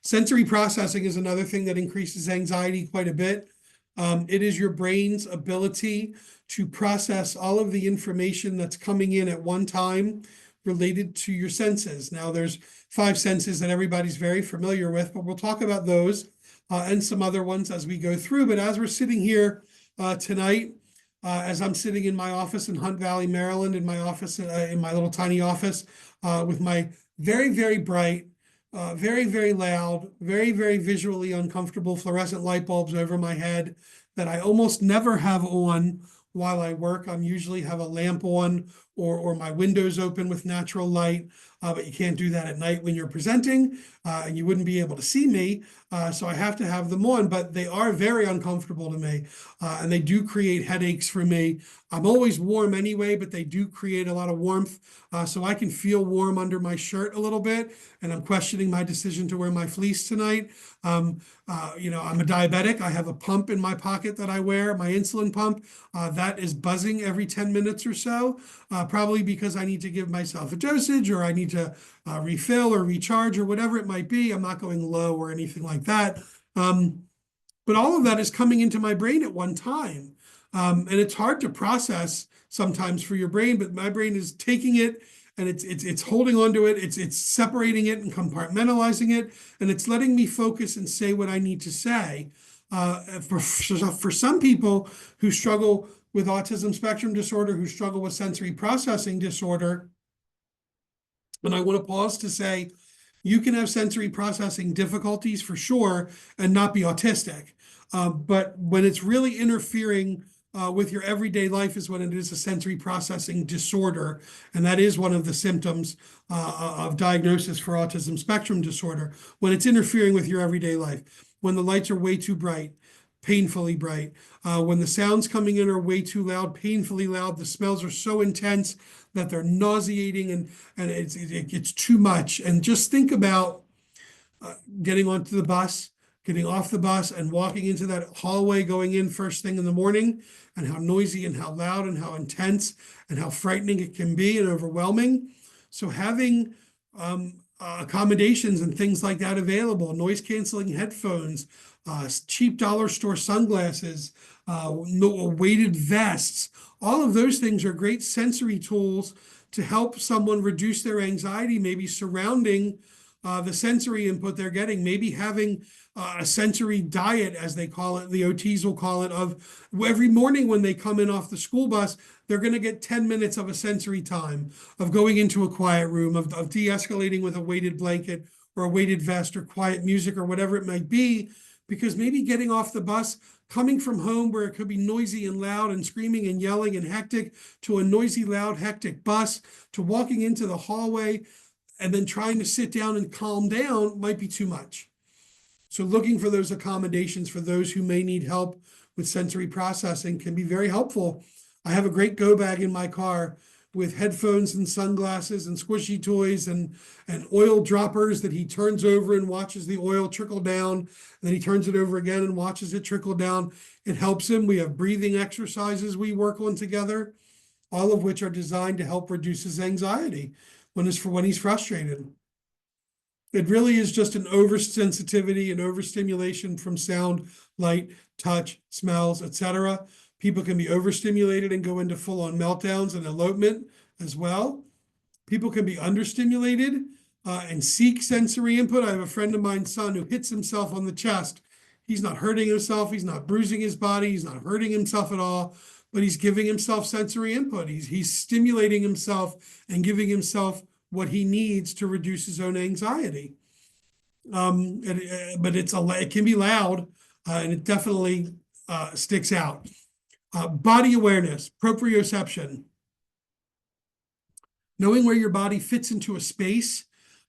Sensory processing is another thing that increases anxiety quite a bit. It is your brain's ability to process all of the information that's coming in at one time related to your senses. Now, there's 5 senses that everybody's very familiar with, but we'll talk about those and some other ones as we go through. But as we're sitting here tonight, as I'm sitting in my office in Hunt Valley, Maryland, in my office, in my little tiny office, with my very, very bright, very, very loud, very, very visually uncomfortable fluorescent light bulbs over my head that I almost never have on while I work. I'm usually have a lamp on or my windows open with natural light, but you can't do that at night when you're presenting, and you wouldn't be able to see me. So I have to have them on, but they are very uncomfortable to me, and they do create headaches for me. I'm always warm anyway, but they do create a lot of warmth. So I can feel warm under my shirt a little bit, and I'm questioning my decision to wear my fleece tonight. I'm a diabetic. I have a pump in my pocket that I wear, my insulin pump. That is buzzing every 10 minutes or so, probably because I need to give myself a dosage or I need to refill or recharge or whatever it might be. I'm not going low or anything like that. But all of that is coming into my brain at one time. And it's hard to process sometimes for your brain, but my brain is taking it and it's holding on to it. It's separating it and compartmentalizing it. And it's letting me focus and say what I need to say. For some people who struggle with autism spectrum disorder, who struggle with sensory processing disorder, and I want to pause to say, you can have sensory processing difficulties for sure and not be autistic. But when it's really interfering with your everyday life is when it is a sensory processing disorder. And that is one of the symptoms of diagnosis for autism spectrum disorder, when it's interfering with your everyday life, when the lights are way too bright, painfully bright, when the sounds coming in are way too loud, painfully loud, the smells are so intense that they're nauseating and it's too much. And just think about getting onto the bus, getting off the bus and walking into that hallway going in first thing in the morning, and how noisy and how loud and how intense and how frightening it can be and overwhelming. So having accommodations and things like that available, noise canceling headphones, cheap dollar store sunglasses, weighted vests, all of those things are great sensory tools to help someone reduce their anxiety, maybe surrounding the sensory input they're getting, maybe having a sensory diet, as they call it, the OTs will call it, of every morning when they come in off the school bus, they're going to get 10 minutes of a sensory time, of going into a quiet room, of de-escalating with a weighted blanket or a weighted vest or quiet music or whatever it might be, because maybe getting off the bus, coming from home where it could be noisy and loud and screaming and yelling and hectic, to a noisy, loud, hectic bus, to walking into the hallway and then trying to sit down and calm down might be too much. So looking for those accommodations for those who may need help with sensory processing can be very helpful. I have a great go bag in my car with headphones and sunglasses and squishy toys and oil droppers that he turns over and watches the oil trickle down. And then he turns it over again and watches it trickle down. It helps him. We have breathing exercises we work on together, all of which are designed to help reduce his anxiety when he's frustrated. It really is just an oversensitivity and overstimulation from sound, light, touch, smells, etc. People can be overstimulated and go into full-on meltdowns and elopement as well. People can be understimulated and seek sensory input. I have a friend of mine's son who hits himself on the chest He's not hurting himself. He's not bruising his body. He's not hurting himself at all, but he's giving himself sensory input. He's stimulating himself and giving himself what he needs to reduce his own anxiety. But it can be loud, and it definitely sticks out. Body awareness, proprioception. Knowing where your body fits into a space.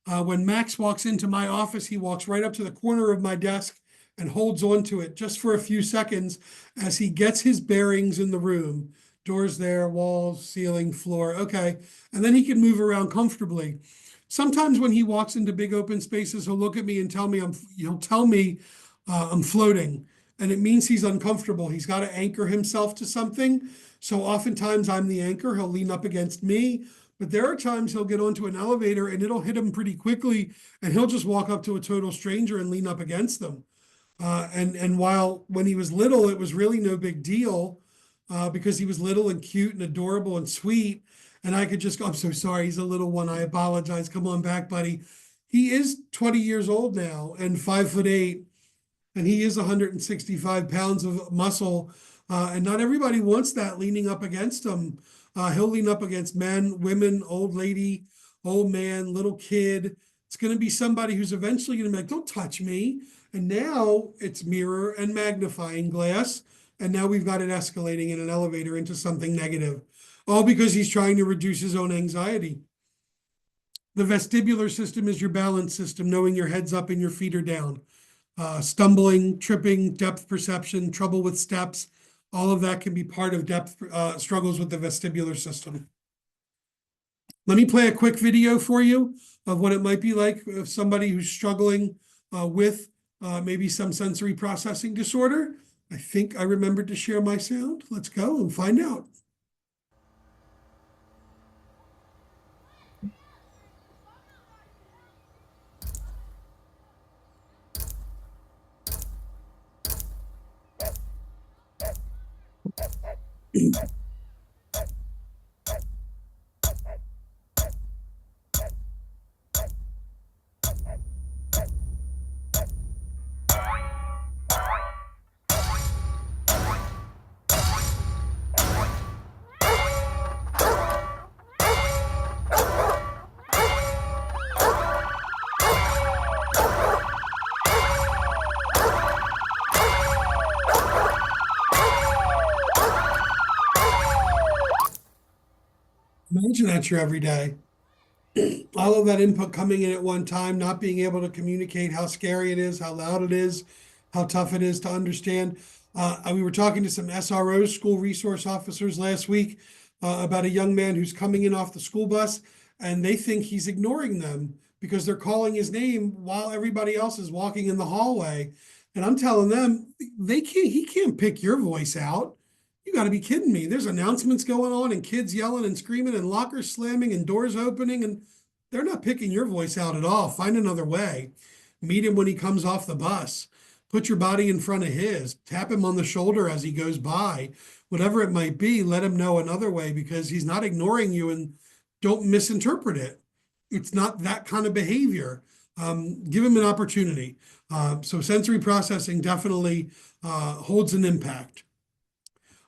When Max walks into my office, he walks right up to the corner of my desk and holds onto it just for a few seconds as he gets his bearings in the room. Doors there, walls, ceiling, floor, okay. And then he can move around comfortably. Sometimes when he walks into big open spaces, he'll look at me and tell me I'm floating. And it means he's uncomfortable. He's got to anchor himself to something. So oftentimes I'm the anchor. He'll lean up against me. But there are times he'll get onto an elevator and it'll hit him pretty quickly, and he'll just walk up to a total stranger and lean up against them. And while when he was little, it was really no big deal because he was little and cute and adorable and sweet. And I could just go, I'm so sorry, he's a little one. I apologize. Come on back, buddy. He is 20 years old now and 5'8", and he is 165 pounds of muscle. And not everybody wants that leaning up against him. He'll lean up against men, women, old lady, old man, little kid. It's going to be somebody who's eventually going to be like, don't touch me. And now it's mirror and magnifying glass. And now we've got it escalating in an elevator into something negative, all because he's trying to reduce his own anxiety. The vestibular system is your balance system, knowing your head's up and your feet are down. Stumbling, tripping, depth perception, trouble with steps. All of that can be part of depth struggles with the vestibular system. Let me play a quick video for you of what it might be like if somebody who's struggling with maybe some sensory processing disorder. I think I remembered to share my sound. Let's go and find out. Imagine that's your everyday. All of that input coming in at one time, not being able to communicate how scary it is, how loud it is, how tough it is to understand. We were talking to some SROs, school resource officers, last week about a young man who's coming in off the school bus, and they think he's ignoring them because they're calling his name while everybody else is walking in the hallway. And I'm telling them, he can't pick your voice out. You got to be kidding me. There's announcements going on and kids yelling and screaming and lockers slamming and doors opening, and they're not picking your voice out at all. Find another way. Meet him when he comes off the bus. Put your body in front of his. Tap him on the shoulder as he goes by. Whatever it might be, let him know another way because he's not ignoring you, and don't misinterpret it. It's not that kind of behavior. Give him an opportunity. So sensory processing definitely holds an impact.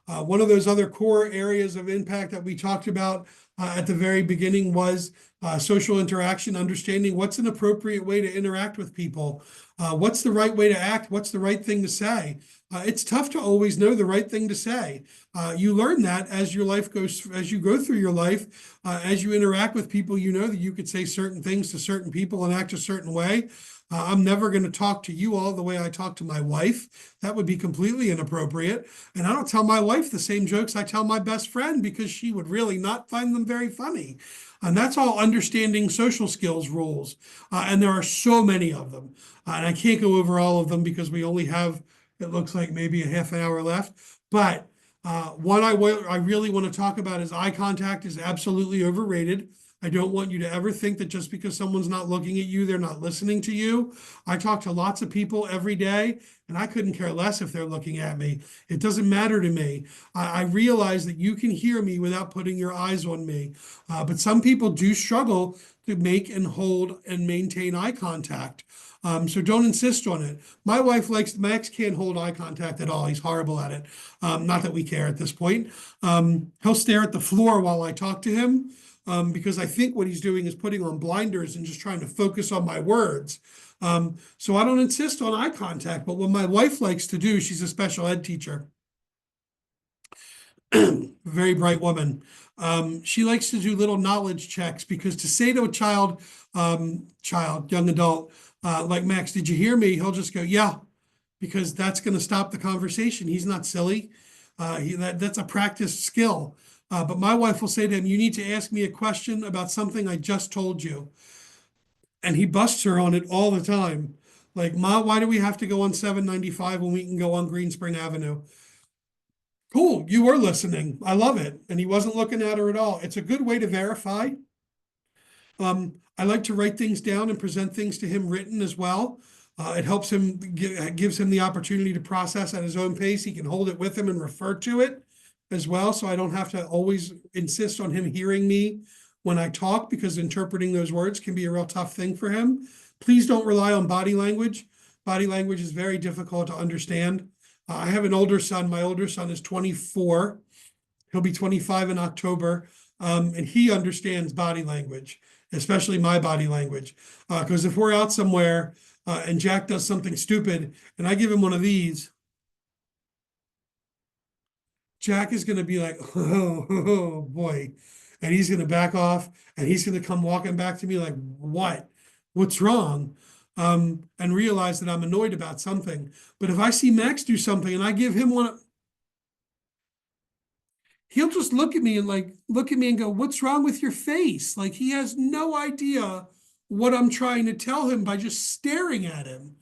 One of those other core areas of impact that we talked about at the very beginning was social interaction, understanding what's an appropriate way to interact with people. What's the right way to act? What's the right thing to say? It's tough to always know the right thing to say. You learn that as your life goes, as you go through your life, as you interact with people, you know that you could say certain things to certain people and act a certain way. I'm never going to talk to you all the way I talk to my wife. That would be completely inappropriate. And I don't tell my wife the same jokes I tell my best friend because she would really not find them very funny. And that's all understanding social skills rules. And there are so many of them. And I can't go over all of them because we only have, it looks like maybe a half an hour left. But one I really want to talk about is eye contact is absolutely overrated. I don't want you to ever think that just because someone's not looking at you, they're not listening to you. I talk to lots of people every day, and I couldn't care less if they're looking at me. It doesn't matter to me. I realize that you can hear me without putting your eyes on me. But some people do struggle to make and hold and maintain eye contact. So don't insist on it. My wife Max can't hold eye contact at all. He's horrible at it. Not that we care at this point. He'll stare at the floor while I talk to him, because I think what he's doing is putting on blinders and just trying to focus on my words. So I don't insist on eye contact, but what my wife likes to do, she's a special ed teacher, very bright woman. She likes to do little knowledge checks, because to say to a child, young adult, like Max, did you hear me? He'll just go, yeah, because that's going to stop the conversation. He's not silly. That's a practiced skill. But my wife will say to him, you need to ask me a question about something I just told you. And he busts her on it all the time. Like, Ma, why do we have to go on 795 when we can go on Green Spring Avenue? Cool, you were listening. I love it. And he wasn't looking at her at all. It's a good way to verify. I like to write things down and present things to him written as well. It helps him, gives him the opportunity to process at his own pace. He can hold it with him and refer to it as well. So I don't have to always insist on him hearing me when I talk, because interpreting those words can be a real tough thing for him. Please don't rely on body language. Body language is very difficult to understand. I have an older son. My older son is 24. He'll be 25 in October. And he understands body language, especially my body language. Because if we're out somewhere and Jack does something stupid and I give him one of these, Jack is going to be like, oh boy. And he's going to back off and he's going to come walking back to me like, what? What's wrong? And realize that I'm annoyed about something. But if I see Max do something and I give him one, he'll just look at me and go, what's wrong with your face? Like, he has no idea what I'm trying to tell him by just staring at him.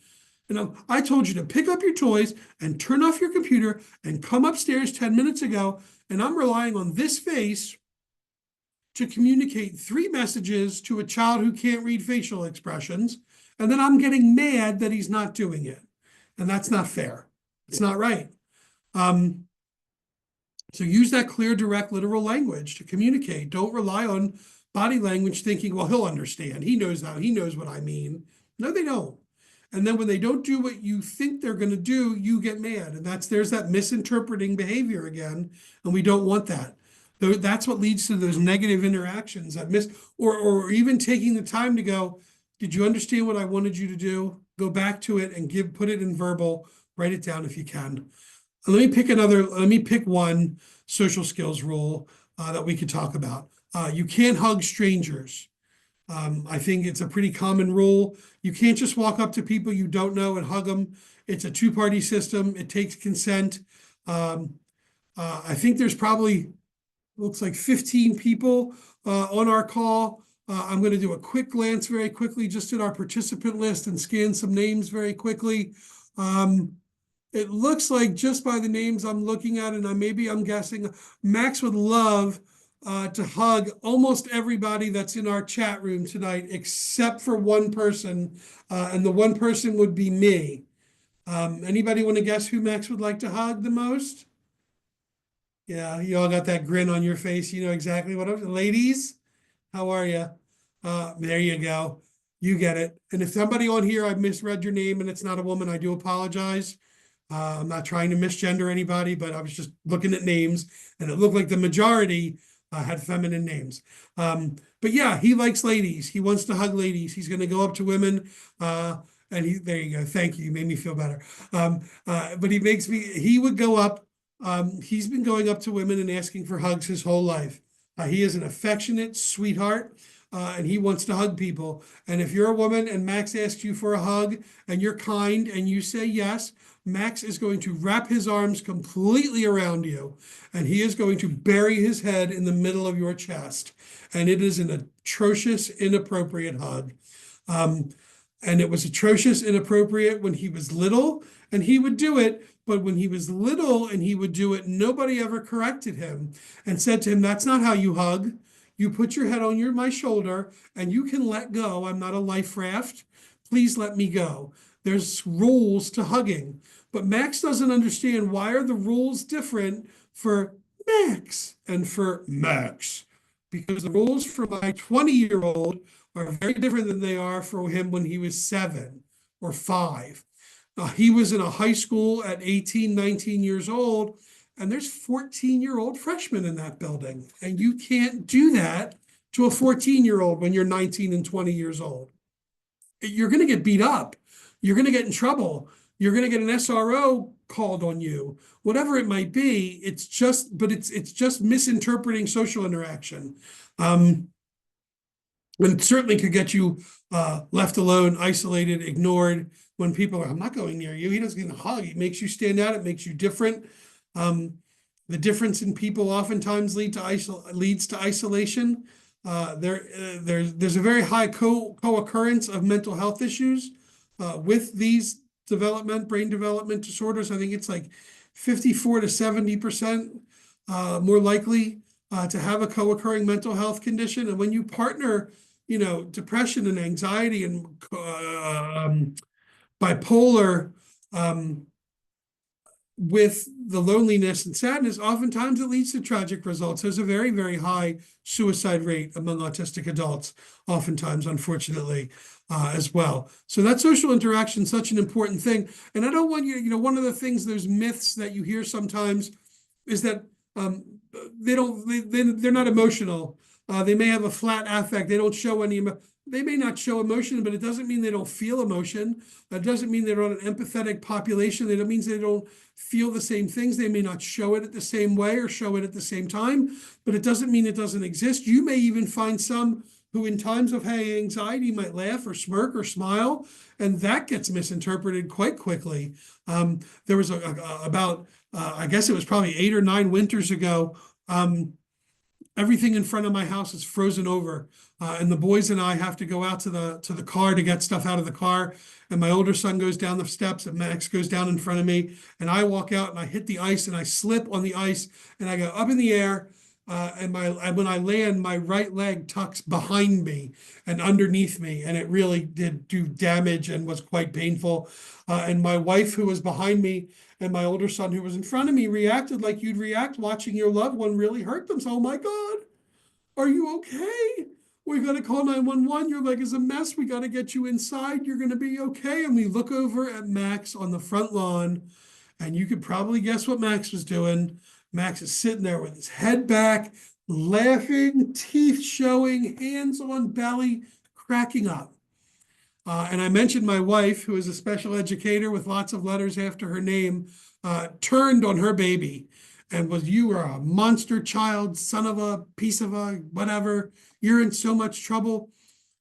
I told you to pick up your toys and turn off your computer and come upstairs 10 minutes ago. And I'm relying on this face to communicate 3 messages to a child who can't read facial expressions. And then I'm getting mad that he's not doing it. And that's not fair. It's not right. So use that clear, direct, literal language to communicate. Don't rely on body language thinking, well, he'll understand. He knows what I mean. No, they don't. And then when they don't do what you think they're going to do, you get mad. And there's that misinterpreting behavior again. And we don't want that. That's what leads to those negative interactions, or even taking the time to go, did you understand what I wanted you to do? Go back to it and put it in verbal, write it down if you can. Let me pick one social skills rule that we could talk about. You can't hug strangers. I think it's a pretty common rule. You can't just walk up to people you don't know and hug them. It's a 2-party system. It takes consent. I think there's probably, looks like 15 people on our call. I'm going to do a quick glance very quickly just at our participant list and scan some names very quickly. It looks like just by the names I'm looking at, and maybe I'm guessing, Max would love to hug almost everybody that's in our chat room tonight, except for one person, and the one person would be me. Anybody want to guess who Max would like to hug the most? Yeah, you all got that grin on your face. You know exactly what I'm. Ladies, how are you? There you go. You get it. And if somebody on here, I've misread your name and it's not a woman, I do apologize. I'm not trying to misgender anybody, but I was just looking at names and it looked like the majority had feminine names. But yeah, he likes ladies. He wants to hug ladies. He's going to go up to women. And there you go. Thank you. You made me feel better. But he would go up. He's been going up to women and asking for hugs his whole life. He is an affectionate sweetheart. And he wants to hug people. And if you're a woman and Max asks you for a hug and you're kind and you say yes, Max is going to wrap his arms completely around you and he is going to bury his head in the middle of your chest. And it is an atrocious, inappropriate hug. And it was atrocious, inappropriate when he was little and he would do it. But when he was little and he would do it, nobody ever corrected him and said to him, that's not how you hug. You put your head on my shoulder and you can let go. I'm not a life raft. Please let me go. There's rules to hugging. But Max doesn't understand, why are the rules different for Max and for Max? Because the rules for my 20-year-old are very different than they are for him when he was 7 or 5. He was in a high school at 18, 19 years old, and there's 14-year-old freshmen in that building. And you can't do that to a 14-year-old when you're 19 and 20 years old. You're going to get beat up. You're going to get in trouble. You're going to get an SRO called on you, whatever it might be. It's just misinterpreting social interaction. And it certainly could get you left alone, isolated, ignored. When people are, I'm not going near you. He doesn't get a hug. It makes you stand out. It makes you different. The difference in people oftentimes leads to isolation. There's a very high co-occurrence of mental health issues with these brain development disorders. I think it's like 54 to 70% more likely to have a co-occurring mental health condition. And when you partner, depression and anxiety and bipolar with the loneliness and sadness, oftentimes it leads to tragic results. There's a very, very high suicide rate among autistic adults, oftentimes, unfortunately, as well. So that social interaction is such an important thing. And I don't want one of the things, those myths that you hear sometimes is that they're not emotional. They may have a flat affect. They don't show any. They may not show emotion, but it doesn't mean they don't feel emotion. That doesn't mean they're not an empathetic population. That means they don't feel the same things. They may not show it at the same way or show it at the same time, but it doesn't mean it doesn't exist. You may even find some who in times of high anxiety might laugh or smirk or smile, and that gets misinterpreted quite quickly. There was I guess it was probably 8 or 9 winters ago, everything in front of my house is frozen over. And the boys and I have to go out to the car to get stuff out of the car. And my older son goes down the steps and Max goes down in front of me. And I walk out and I hit the ice and I slip on the ice and I go up in the air. And when I land, my right leg tucks behind me and underneath me. And it really did do damage and was quite painful. And my wife, who was behind me, and my older son, who was in front of me, reacted like you'd react watching your loved one really hurt them. So, oh my God, are you okay? We got to call 911. Your leg is a mess. We got to get you inside. You're going to be okay. And we look over at Max on the front lawn, and you could probably guess what Max was doing. Max is sitting there with his head back, laughing, teeth showing, hands on belly, cracking up. And I mentioned my wife, who is a special educator with lots of letters after her name, turned on her baby and was, you are a monster child, son of a piece of a whatever. You're in so much trouble.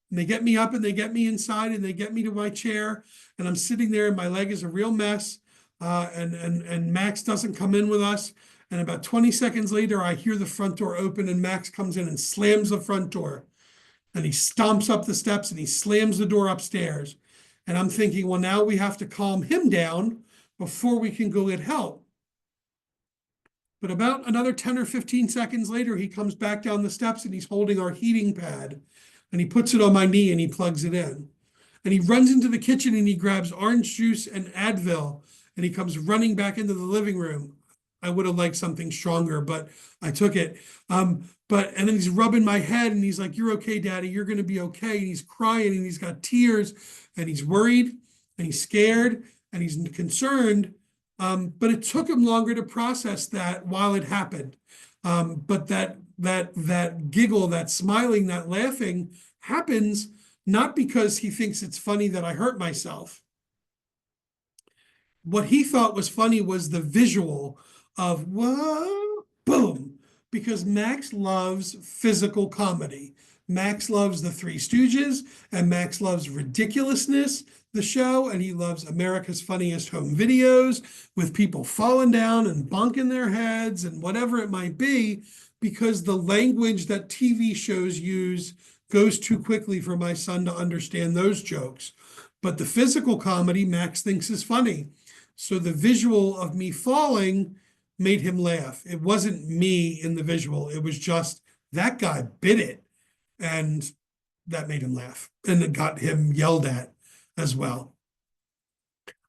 And they get me up and they get me inside and they get me to my chair. And I'm sitting there and my leg is a real mess. And Max doesn't come in with us. And about 20 seconds later, I hear the front door open and Max comes in and slams the front door. And he stomps up the steps and he slams the door upstairs. And I'm thinking, well, now we have to calm him down before we can go get help. But about another 10 or 15 seconds later, he comes back down the steps and he's holding our heating pad. And he puts it on my knee and he plugs it in. And he runs into the kitchen and he grabs orange juice and Advil. And he comes running back into the living room. I would have liked something stronger, but I took it. And then he's rubbing my head and he's like, you're okay, Daddy, you're going to be okay. And he's crying and he's got tears and he's worried and he's scared and he's concerned. But it took him longer to process that while it happened. But that giggle, that smiling, that laughing happens not because he thinks it's funny that I hurt myself. What he thought was funny was the visual of whoa, boom, because Max loves physical comedy. Max loves the Three Stooges, and Max loves Ridiculousness, the show, and he loves America's Funniest Home Videos with people falling down and bonking their heads and whatever it might be, because the language that TV shows use goes too quickly for my son to understand those jokes. But the physical comedy Max thinks is funny. So the visual of me falling made him laugh. It wasn't me in the visual. It was just that guy bit it. And that made him laugh. And it got him yelled at as well.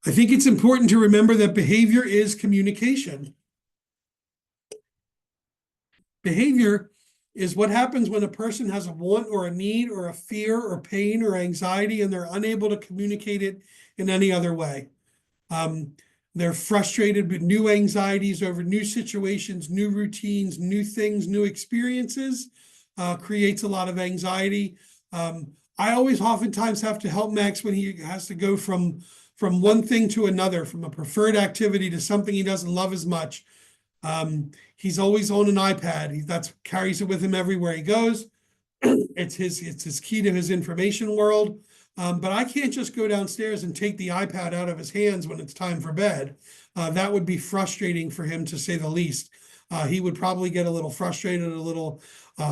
I think it's important to remember that behavior is communication. Behavior is what happens when a person has a want or a need or a fear or pain or anxiety and they're unable to communicate it in any other way. They're frustrated with new anxieties over new situations, new routines, new things, new experiences, creates a lot of anxiety. I always oftentimes have to help Max when he has to go from one thing to another, from a preferred activity to something he doesn't love as much. He's always on an iPad. That's carries it with him everywhere he goes. It's his key to his information world. But I can't just go downstairs and take the iPad out of his hands when it's time for bed. That would be frustrating for him, to say the least. He would probably get a little frustrated, a little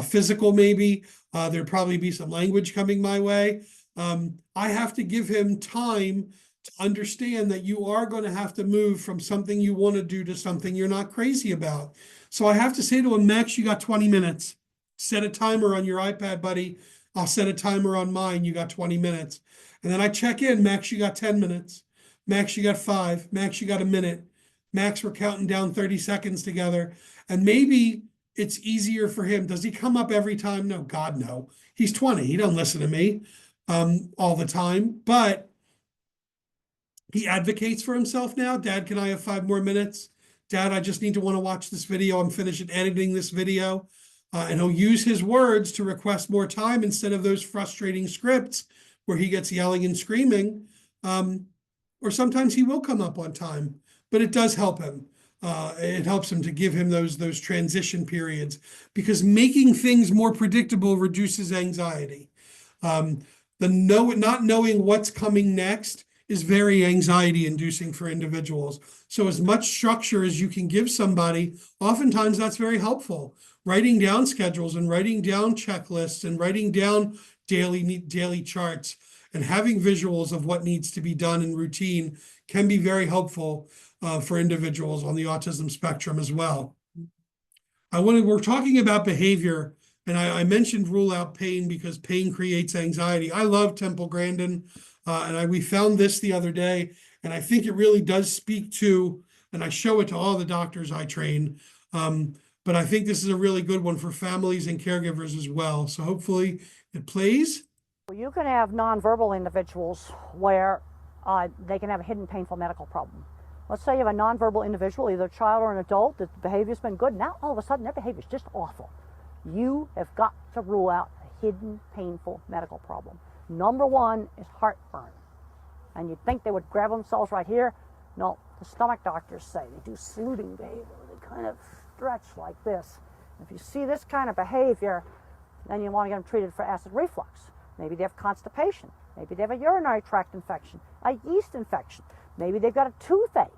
physical maybe. There'd probably be some language coming my way. I have to give him time to understand that you are going to have to move from something you want to do to something you're not crazy about. So I have to say to him, Max, you got 20 minutes. Set a timer on your iPad, buddy. I'll set a timer on mine. You got 20 minutes. And then I check in. Max, you got 10 minutes. Max, you got 5. Max, you got a minute. Max, we're counting down 30 seconds together. And maybe it's easier for him. Does he come up every time? No, God, no. He's 20. He don't listen to me all the time. But he advocates for himself now. Dad, can I have 5 more minutes? Dad, I just need to want to watch this video. I'm finished editing this video. And he'll use his words to request more time instead of those frustrating scripts where he gets yelling and screaming. Or sometimes he will come up on time, but it does help him. It helps him to give him those transition periods, because making things more predictable reduces anxiety. Not knowing what's coming next is very anxiety inducing for individuals. So as much structure as you can give somebody, oftentimes that's very helpful. Writing down schedules and writing down checklists and writing down daily charts and having visuals of what needs to be done in routine can be very helpful for individuals on the autism spectrum as well. We're talking about behavior, and I mentioned rule out pain because pain creates anxiety. I love Temple Grandin, and we found this the other day, and I think it really does speak to, and I show it to all the doctors I train, but I think this is a really good one for families and caregivers as well. So hopefully it plays. You can have nonverbal individuals where they can have a hidden painful medical problem. Let's say you have a nonverbal individual, either a child or an adult, that the behavior's been good. Now all of a sudden their behavior's just awful. You have got to rule out a hidden painful medical problem. Number 1 is heartburn. And you'd think they would grab themselves right here. No, the stomach doctors say they do saluting behavior. They kind of stretch like this. If you see this kind of behavior, then you want to get them treated for acid reflux. Maybe they have constipation. Maybe they have a urinary tract infection, a yeast infection. Maybe they've got a toothache.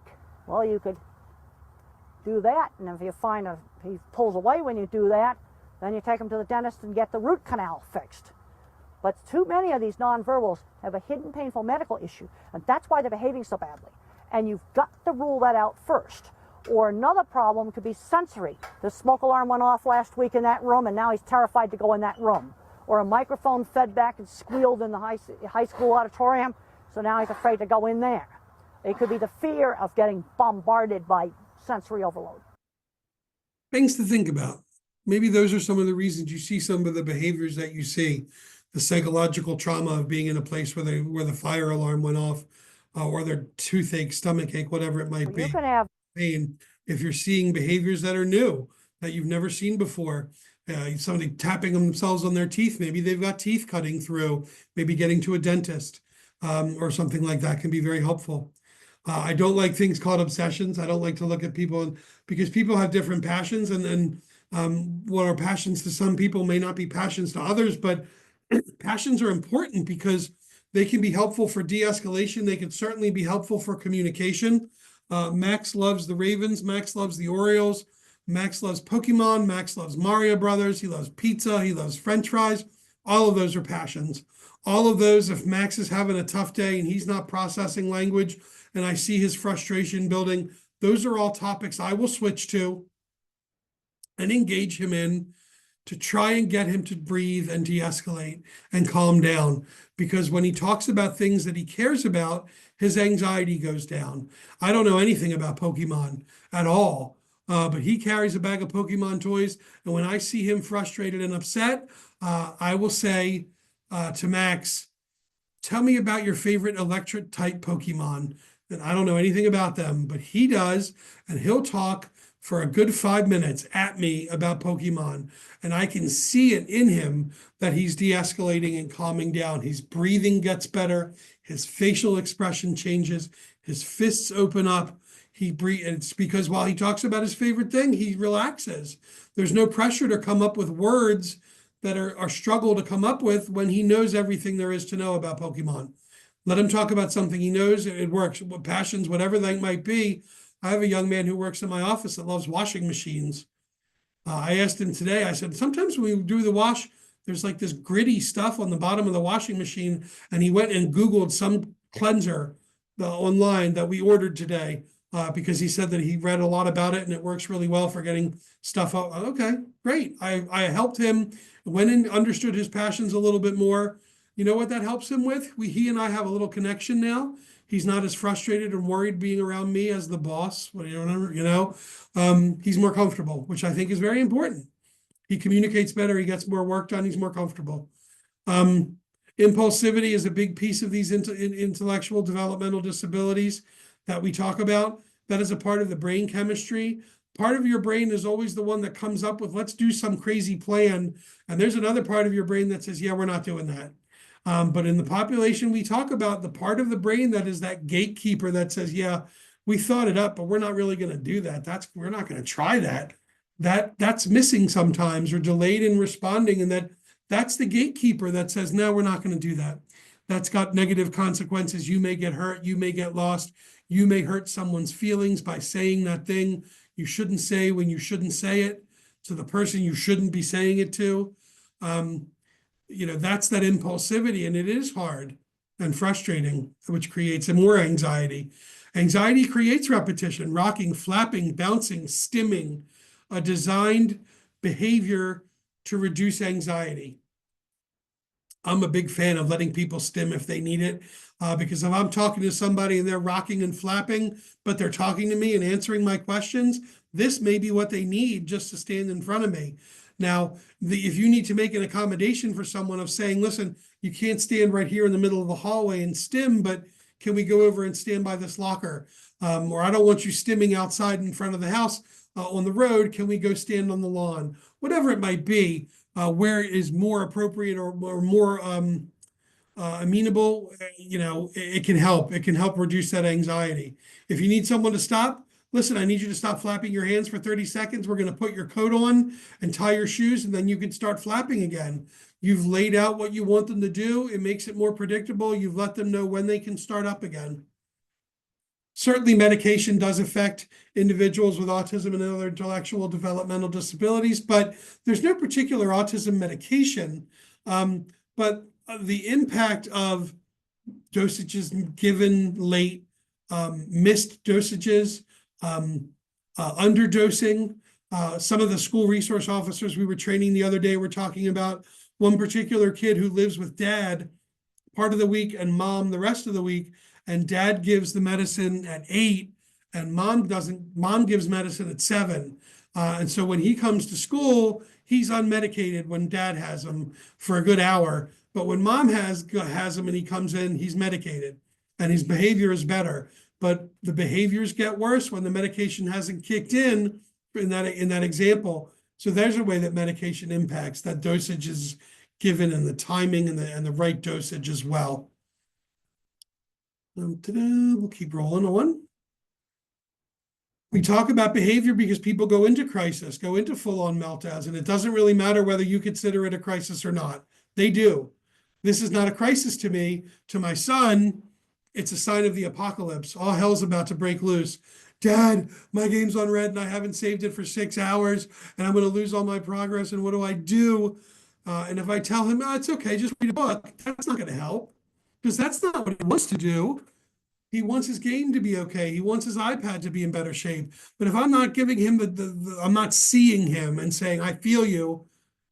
Well, you could do that, and if you find he pulls away when you do that, then you take them to the dentist and get the root canal fixed. But too many of these nonverbals have a hidden painful medical issue, and that's why they're behaving so badly. And you've got to rule that out first. Or another problem could be sensory. The smoke alarm went off last week in that room, and now he's terrified to go in that room. Or a microphone fed back and squealed in the high school auditorium, so now he's afraid to go in there. It could be the fear of getting bombarded by sensory overload. Things to think about. Maybe those are some of the reasons you see some of the behaviors that you see. The psychological trauma of being in a place where the fire alarm went off, or their toothache, stomachache, whatever it might be. You can have pain. If you're seeing behaviors that are new, that you've never seen before, somebody tapping themselves on their teeth, maybe they've got teeth cutting through, maybe getting to a dentist, or something like that can be very helpful. I don't like things called obsessions. I don't like to look at people because people have different passions, and what are passions to some people may not be passions to others, but passions are important because they can be helpful for de-escalation. They can certainly be helpful for communication. Max loves the Ravens. Max loves the Orioles. Max loves Pokemon. Max loves Mario Brothers. He loves pizza. He loves French fries. All of those are passions. All of those, if Max is having a tough day and he's not processing language and I see his frustration building, those are all topics I will switch to and engage him in to try and get him to breathe and de-escalate and calm down. Because when he talks about things that he cares about, his anxiety goes down. I don't know anything about Pokemon at all. but he carries a bag of Pokemon toys. And when I see him frustrated and upset, I will say to Max, tell me about your favorite electric type Pokemon. And I don't know anything about them, but he does. And he'll talk for a good 5 minutes at me about Pokemon. And I can see it in him that he's de-escalating and calming down. His breathing gets better. His facial expression changes. His fists open up. It's because while he talks about his favorite thing, he relaxes. There's no pressure to come up with words that are struggle to come up with when he knows everything there is to know about Pokemon. Let him talk about something he knows, it works. What passions, whatever that might be. I have a young man who works in my office that loves washing machines. I asked him today, I said, sometimes when we do the wash, there's like this gritty stuff on the bottom of the washing machine. And he went and Googled some cleanser online that we ordered today because he said that he read a lot about it and it works really well for getting stuff out. Okay, great. I helped him, went and understood his passions a little bit more. You know what that helps him with? He and I have a little connection now. He's not as frustrated and worried being around me as the boss, whatever, he's more comfortable, which I think is very important. He communicates better. He gets more work done. He's more comfortable. Impulsivity is a big piece of these intellectual developmental disabilities that we talk about. That is a part of the brain chemistry. Part of your brain is always the one that comes up with, let's do some crazy plan. And there's another part of your brain that says, yeah, we're not doing that. But in the population we talk about, the part of the brain that is that gatekeeper that says, yeah, we thought it up, but we're not really going to do that. We're not going to try that. That's missing sometimes or delayed in responding. And that's the gatekeeper that says, no, we're not going to do that. That's got negative consequences. You may get hurt. You may get lost. You may hurt someone's feelings by saying that thing you shouldn't say when you shouldn't say it to the person you shouldn't be saying it to. That's that impulsivity, and it is hard and frustrating, which creates more anxiety. Anxiety creates repetition, rocking, flapping, bouncing, stimming, a designed behavior to reduce anxiety. I'm a big fan of letting people stim if they need it, because if I'm talking to somebody and they're rocking and flapping, but they're talking to me and answering my questions, this may be what they need just to stand in front of me. Now, if you need to make an accommodation for someone of saying, listen, you can't stand right here in the middle of the hallway and stim, but can we go over and stand by this locker? Or I don't want you stimming outside in front of the house on the road. Can we go stand on the lawn? Whatever it might be, where it is more appropriate or more amenable, it can help. It can help reduce that anxiety. If you need someone to stop, listen, I need you to stop flapping your hands for 30 seconds. We're going to put your coat on and tie your shoes, and then you can start flapping again. You've laid out what you want them to do. It makes it more predictable. You've let them know when they can start up again. Certainly, medication does affect individuals with autism and other intellectual developmental disabilities, but there's no particular autism medication. But the impact of dosages given late, missed dosages, underdosing. Some of the school resource officers we were training the other day were talking about one particular kid who lives with dad part of the week and mom the rest of the week, and dad gives the medicine at 8 and mom doesn't. Mom gives medicine at 7. And so when he comes to school, he's unmedicated when dad has him for a good hour. But when mom has him and he comes in, he's medicated and his behavior is better. But the behaviors get worse when the medication hasn't kicked in that example. So there's a way that medication impacts. That dosage is given and the timing and the right dosage as well. We'll keep rolling on. We talk about behavior because people go into crisis, go into full-on meltdowns, and it doesn't really matter whether you consider it a crisis or not. They do. This is not a crisis to me. To my son, it's a sign of the apocalypse. All hell's about to break loose. Dad, my game's on red and I haven't saved it for 6 hours and I'm going to lose all my progress. And what do I do? And if I tell him, oh, it's okay, just read a book, that's not going to help because that's not what he wants to do. He wants his game to be okay. He wants his iPad to be in better shape. But if I'm not giving him I'm not seeing him and saying, I feel you,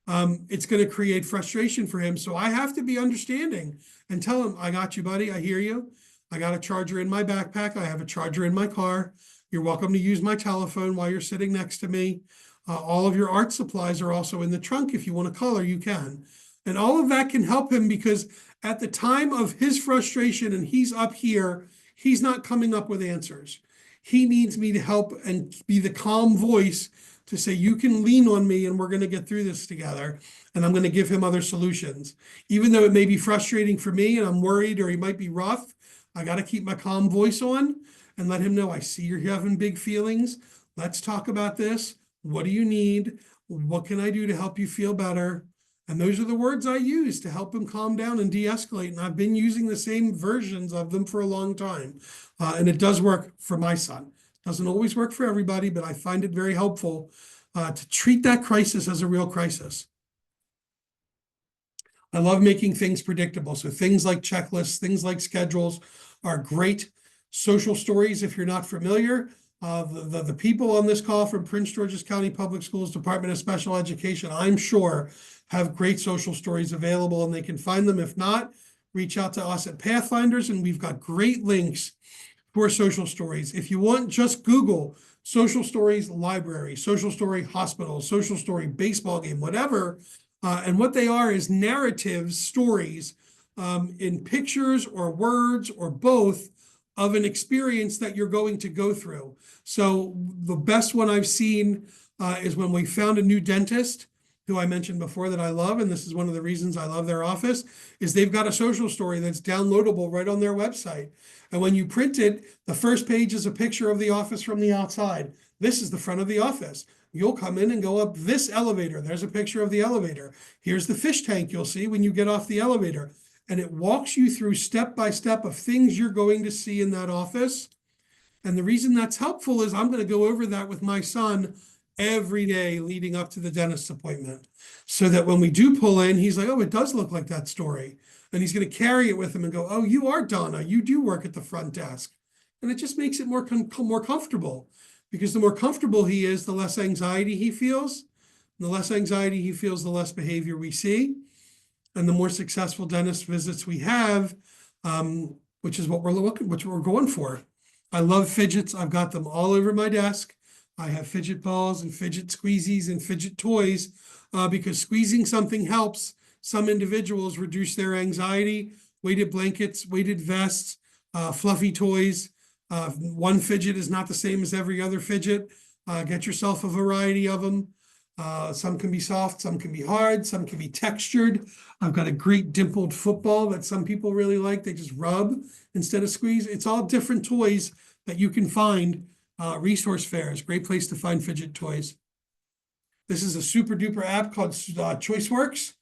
it's going to create frustration for him. So I have to be understanding and tell him, I got you, buddy. I hear you. I got a charger in my backpack. I have a charger in my car. You're welcome to use my telephone while you're sitting next to me. All of your art supplies are also in the trunk. If you want to color, you can. And all of that can help him because at the time of his frustration and he's up here, he's not coming up with answers. He needs me to help and be the calm voice to say, you can lean on me and we're going to get through this together. And I'm going to give him other solutions. Even though it may be frustrating for me and I'm worried or he might be rough, I got to keep my calm voice on and let him know, I see you're having big feelings. Let's talk about this. What do you need? What can I do to help you feel better? And those are the words I use to help him calm down and de-escalate. And I've been using the same versions of them for a long time. And it does work for my son. It doesn't always work for everybody, but I find it very helpful to treat that crisis as a real crisis. I love making things predictable. So things like checklists, things like schedules are great. Social stories, if you're not familiar, the people on this call from Prince George's County Public Schools Department of Special Education, I'm sure, have great social stories available and they can find them. If not, reach out to us at Pathfinders and we've got great links for social stories. If you want, just Google social stories library, social story hospital, social story baseball game, whatever. And what they are is narratives, stories in pictures or words or both of an experience that you're going to go through. So the best one I've seen is when we found a new dentist who I mentioned before that I love, and this is one of the reasons I love their office, is they've got a social story that's downloadable right on their website. And when you print it, the first page is a picture of the office from the outside. This is the front of the office. You'll come in and go up this elevator. There's a picture of the elevator. Here's the fish tank you'll see when you get off the elevator. And it walks you through step by step of things you're going to see in that office. And the reason that's helpful is I'm going to go over that with my son every day leading up to the dentist appointment. So that when we do pull in, he's like, oh, it does look like that story. And he's going to carry it with him and go, oh, you are Donna. You do work at the front desk. And it just makes it more comfortable. Because the more comfortable he is, the less anxiety he feels. And the less anxiety he feels, the less behavior we see. And the more successful dentist visits we have, which is what we're going for. I love fidgets. I've got them all over my desk. I have fidget balls and fidget squeezies and fidget toys because squeezing something helps some individuals reduce their anxiety. Weighted blankets, weighted vests, fluffy toys. One fidget is not the same as every other fidget. Get yourself a variety of them. Some can be soft, some can be hard, some can be textured. I've got a great dimpled football that some people really like. They just rub instead of squeeze. It's all different toys that you can find. Resource fairs, great place to find fidget toys. This is a super duper app called ChoiceWorks.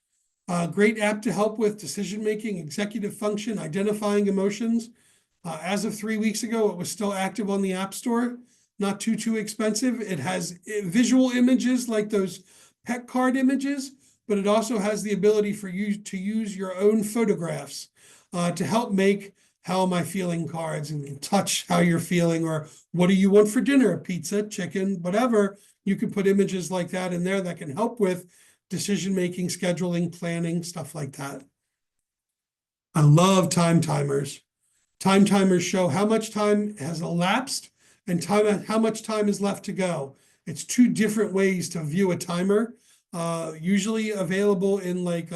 Great app to help with decision-making, executive function, identifying emotions. As of 3 weeks ago, it was still active on the App Store. Not too expensive. It has visual images like those PEC card images, but it also has the ability for you to use your own photographs to help make how am I feeling cards and touch how you're feeling, or what do you want for dinner? Pizza, chicken, whatever. You can put images like that in there that can help with decision-making, scheduling, planning, stuff like that. I love time timers. Time timers show how much time has elapsed and how much time is left to go. It's two different ways to view a timer, usually available in like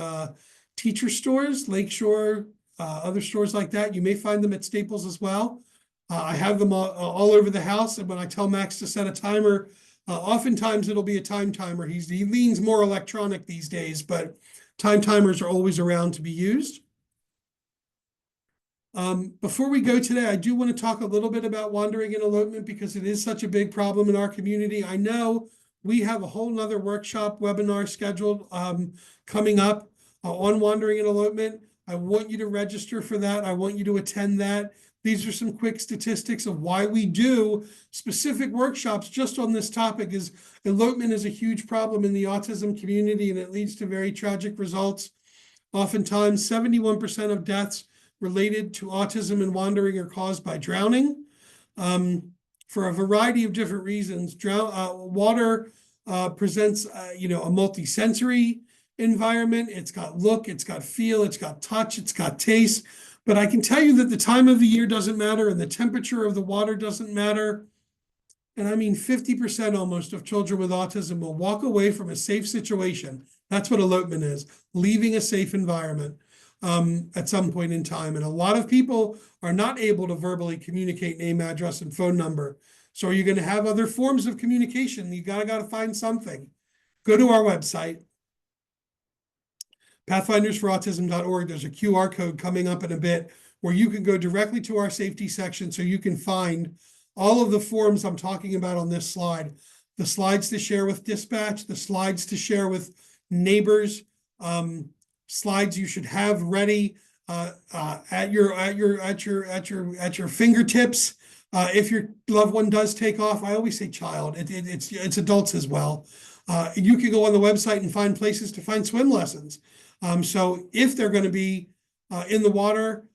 teacher stores, Lakeshore, other stores like that. You may find them at Staples as well. I have them all over the house, and when I tell Max to set a timer, oftentimes it'll be a time timer. He leans more electronic these days, but time timers are always around to be used. Before we go today, I do want to talk a little bit about wandering and elopement because it is such a big problem in our community. I know we have a whole nother workshop webinar scheduled coming up on wandering and elopement. I want you to register for that. I want you to attend that. These are some quick statistics of why we do specific workshops just on this topic. Is elopement is a huge problem in the autism community, and it leads to very tragic results. Oftentimes, 71% of deaths related to autism and wandering are caused by drowning for a variety of different reasons. Water presents, a multi-sensory environment. It's got look, it's got feel, it's got touch, it's got taste. But I can tell you that the time of the year doesn't matter and the temperature of the water doesn't matter. and I mean 50% almost of children with autism will walk away from a safe situation. That's what elopement is, leaving a safe environment at some point in time. And a lot of people are not able to verbally communicate name, address, and phone number. So are you going to have other forms of communication? You gotta find something. Go to our website, pathfindersforautism.org. There's a QR code coming up in a bit where you can go directly to our safety section so you can find all of the forms I'm talking about on this slide. The slides to share with dispatch, the slides to share with neighbors, slides you should have ready at your fingertips. If your loved one does take off, I always say child, it's adults as well. You can go on the website and find places to find swim lessons. So if they're going to be in the water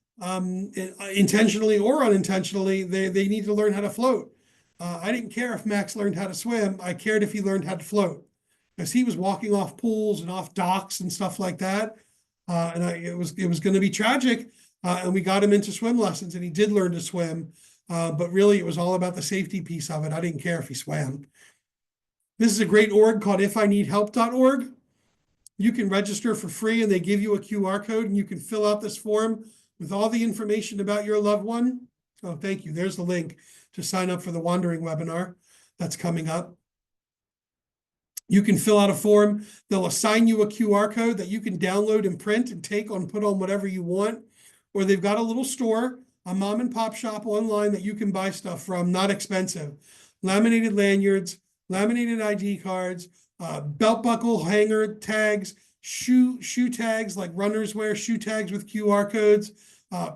intentionally or unintentionally, they need to learn how to float. I didn't care if Max learned how to swim. I cared if he learned how to float, because he was walking off pools and off docks and stuff like that. It was going to be tragic. And we got him into swim lessons, and he did learn to swim. But really, it was all about the safety piece of it. I didn't care if he swam. This is a great org called ifineedhelp.org. You can register for free, and they give you a QR code, and you can fill out this form with all the information about your loved one. Oh, thank you. There's the link to sign up for the Wandering webinar that's coming up. You can fill out a form. They'll assign you a QR code that you can download and print and take on, put on whatever you want. Or they've got a little store, a mom and pop shop online that you can buy stuff from, not expensive. Laminated lanyards, laminated ID cards, belt buckle hanger tags, shoe tags like runners wear, shoe tags with QR codes,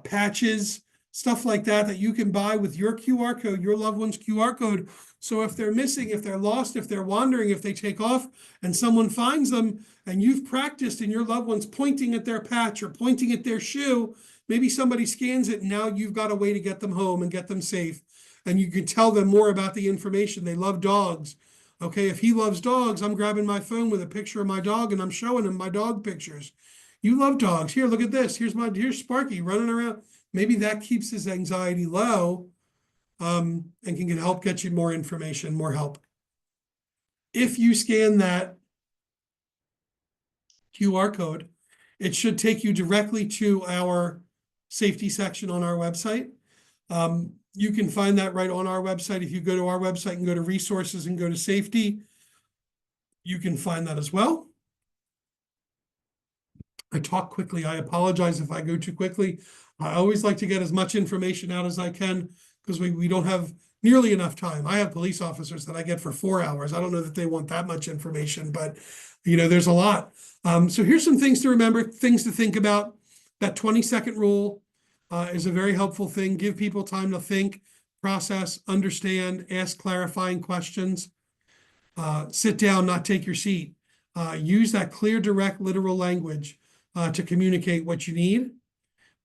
patches, stuff like that you can buy with your QR code, your loved one's QR code. So if they're missing, if they're lost, if they're wandering, if they take off and someone finds them and you've practiced and your loved one's pointing at their patch or pointing at their shoe, maybe somebody scans it and now you've got a way to get them home and get them safe. And you can tell them more about the information. They love dogs. Okay, if he loves dogs, I'm grabbing my phone with a picture of my dog and I'm showing him my dog pictures. You love dogs. Here, look at this. Here's Sparky running around. Maybe that keeps his anxiety low and can help get you more information, more help. If you scan that QR code, it should take you directly to our safety section on our website. You can find that right on our website. If you go to our website and go to resources and go to safety, you can find that as well. I talk quickly. I apologize if I go too quickly. I always like to get as much information out as I can because we don't have nearly enough time. I have police officers that I get for 4 hours. I don't know that they want that much information, but there's a lot. So here's some things to remember, things to think about. That 20-second rule is a very helpful thing. Give people time to think, process, understand, ask clarifying questions. Sit down, not take your seat. Use that clear, direct, literal language to communicate what you need.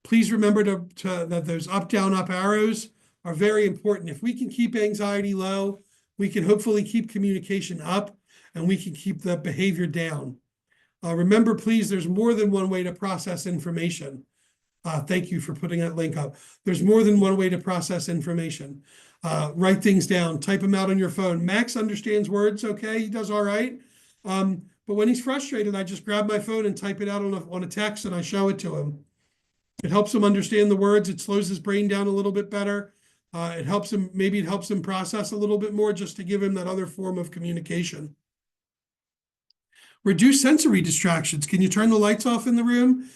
Please remember that those up, down, up arrows are very important. If we can keep anxiety low, we can hopefully keep communication up and we can keep the behavior down. Remember, please, there's more than one way to process information. Thank you for putting that link up. There's more than one way to process information. Write things down, type them out on your phone. Max understands words, okay? He does all right. But when he's frustrated, I just grab my phone and type it out on a text and I show it to him. It helps him understand the words. It slows his brain down a little bit better. It helps him process a little bit more just to give him that other form of communication. Reduce sensory distractions. Can you turn the lights off in the room?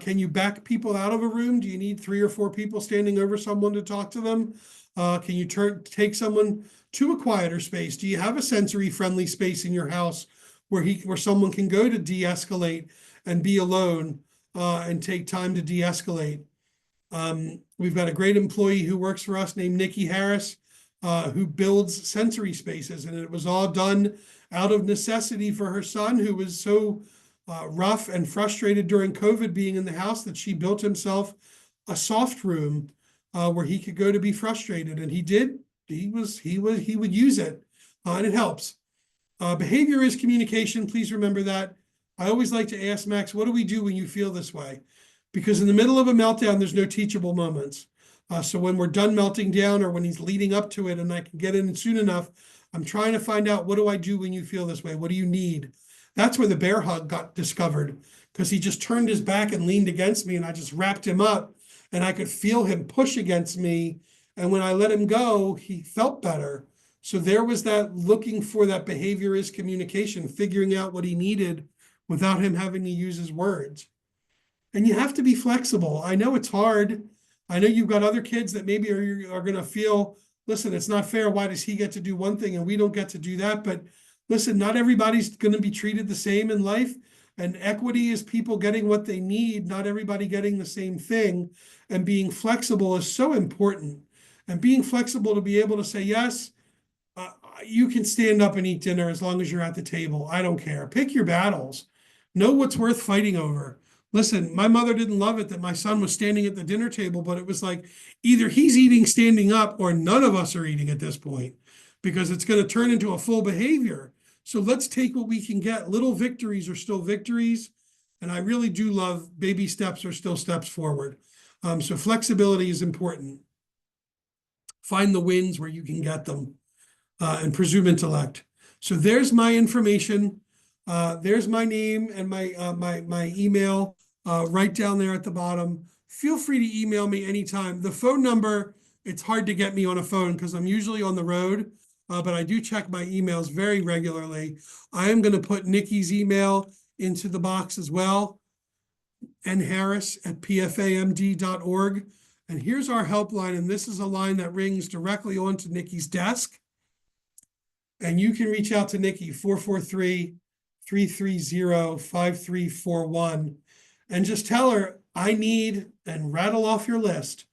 Can you back people out of a room? Do you need 3 or 4 people standing over someone to talk to them? Can you take someone to a quieter space? Do you have a sensory friendly space in your house where someone can go to de-escalate and be alone and take time to de-escalate? We've got a great employee who works for us named Nikki Harris, who builds sensory spaces, and it was all done out of necessity for her son, who was so rough and frustrated during COVID being in the house that she built himself a soft room where he could go to be frustrated, and he did. He would use it, and it helps. Behavior is communication. Please remember that. I always like to ask Max, what do we do when you feel this way? Because in the middle of a meltdown, there's no teachable moments. So when we're done melting down or when he's leading up to it and I can get in soon enough, I'm trying to find out, what do I do when you feel this way? What do you need? That's where the bear hug got discovered, because he just turned his back and leaned against me and I just wrapped him up and I could feel him push against me. And when I let him go, he felt better. So there was that looking for that behavior is communication, figuring out what he needed without him having to use his words. And you have to be flexible. I know it's hard. I know you've got other kids that maybe are going to feel, listen, it's not fair. Why does he get to do one thing and we don't get to do that? But listen, not everybody's going to be treated the same in life. And equity is people getting what they need, not everybody getting the same thing. And being flexible is so important. And being flexible to be able to say, yes, you can stand up and eat dinner as long as you're at the table. I don't care. Pick your battles. Know what's worth fighting over. Listen, my mother didn't love it that my son was standing at the dinner table, but it was like, either he's eating standing up or none of us are eating at this point, because it's going to turn into a full behavior. So let's take what we can get. Little victories are still victories. And I really do love baby steps are still steps forward. So flexibility is important. Find the wins where you can get them, and presume intellect. So there's my information. There's my name and my email right down there at the bottom. Feel free to email me anytime. The phone number, it's hard to get me on a phone because I'm usually on the road, but I do check my emails very regularly. I am going to put Nikki's email into the box as well, nharris@pfamd.org. And here's our helpline, and this is a line that rings directly onto Nikki's desk. And you can reach out to Nikki, 443-330-5341, and just tell her, I need, and rattle off your list.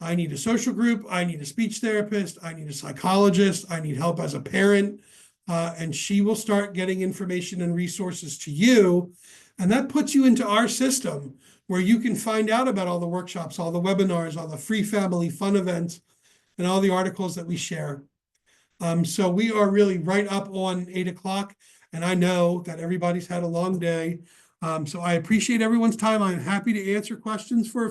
I need a social group. I need a speech therapist. I need a psychologist. I need help as a parent. And she will start getting information and resources to you. And that puts you into our system where you can find out about all the workshops, all the webinars, all the free family fun events, and all the articles that we share. So we are really right up on 8 o'clock, and I know that everybody's had a long day. So I appreciate everyone's time. I'm happy to answer questions for a few.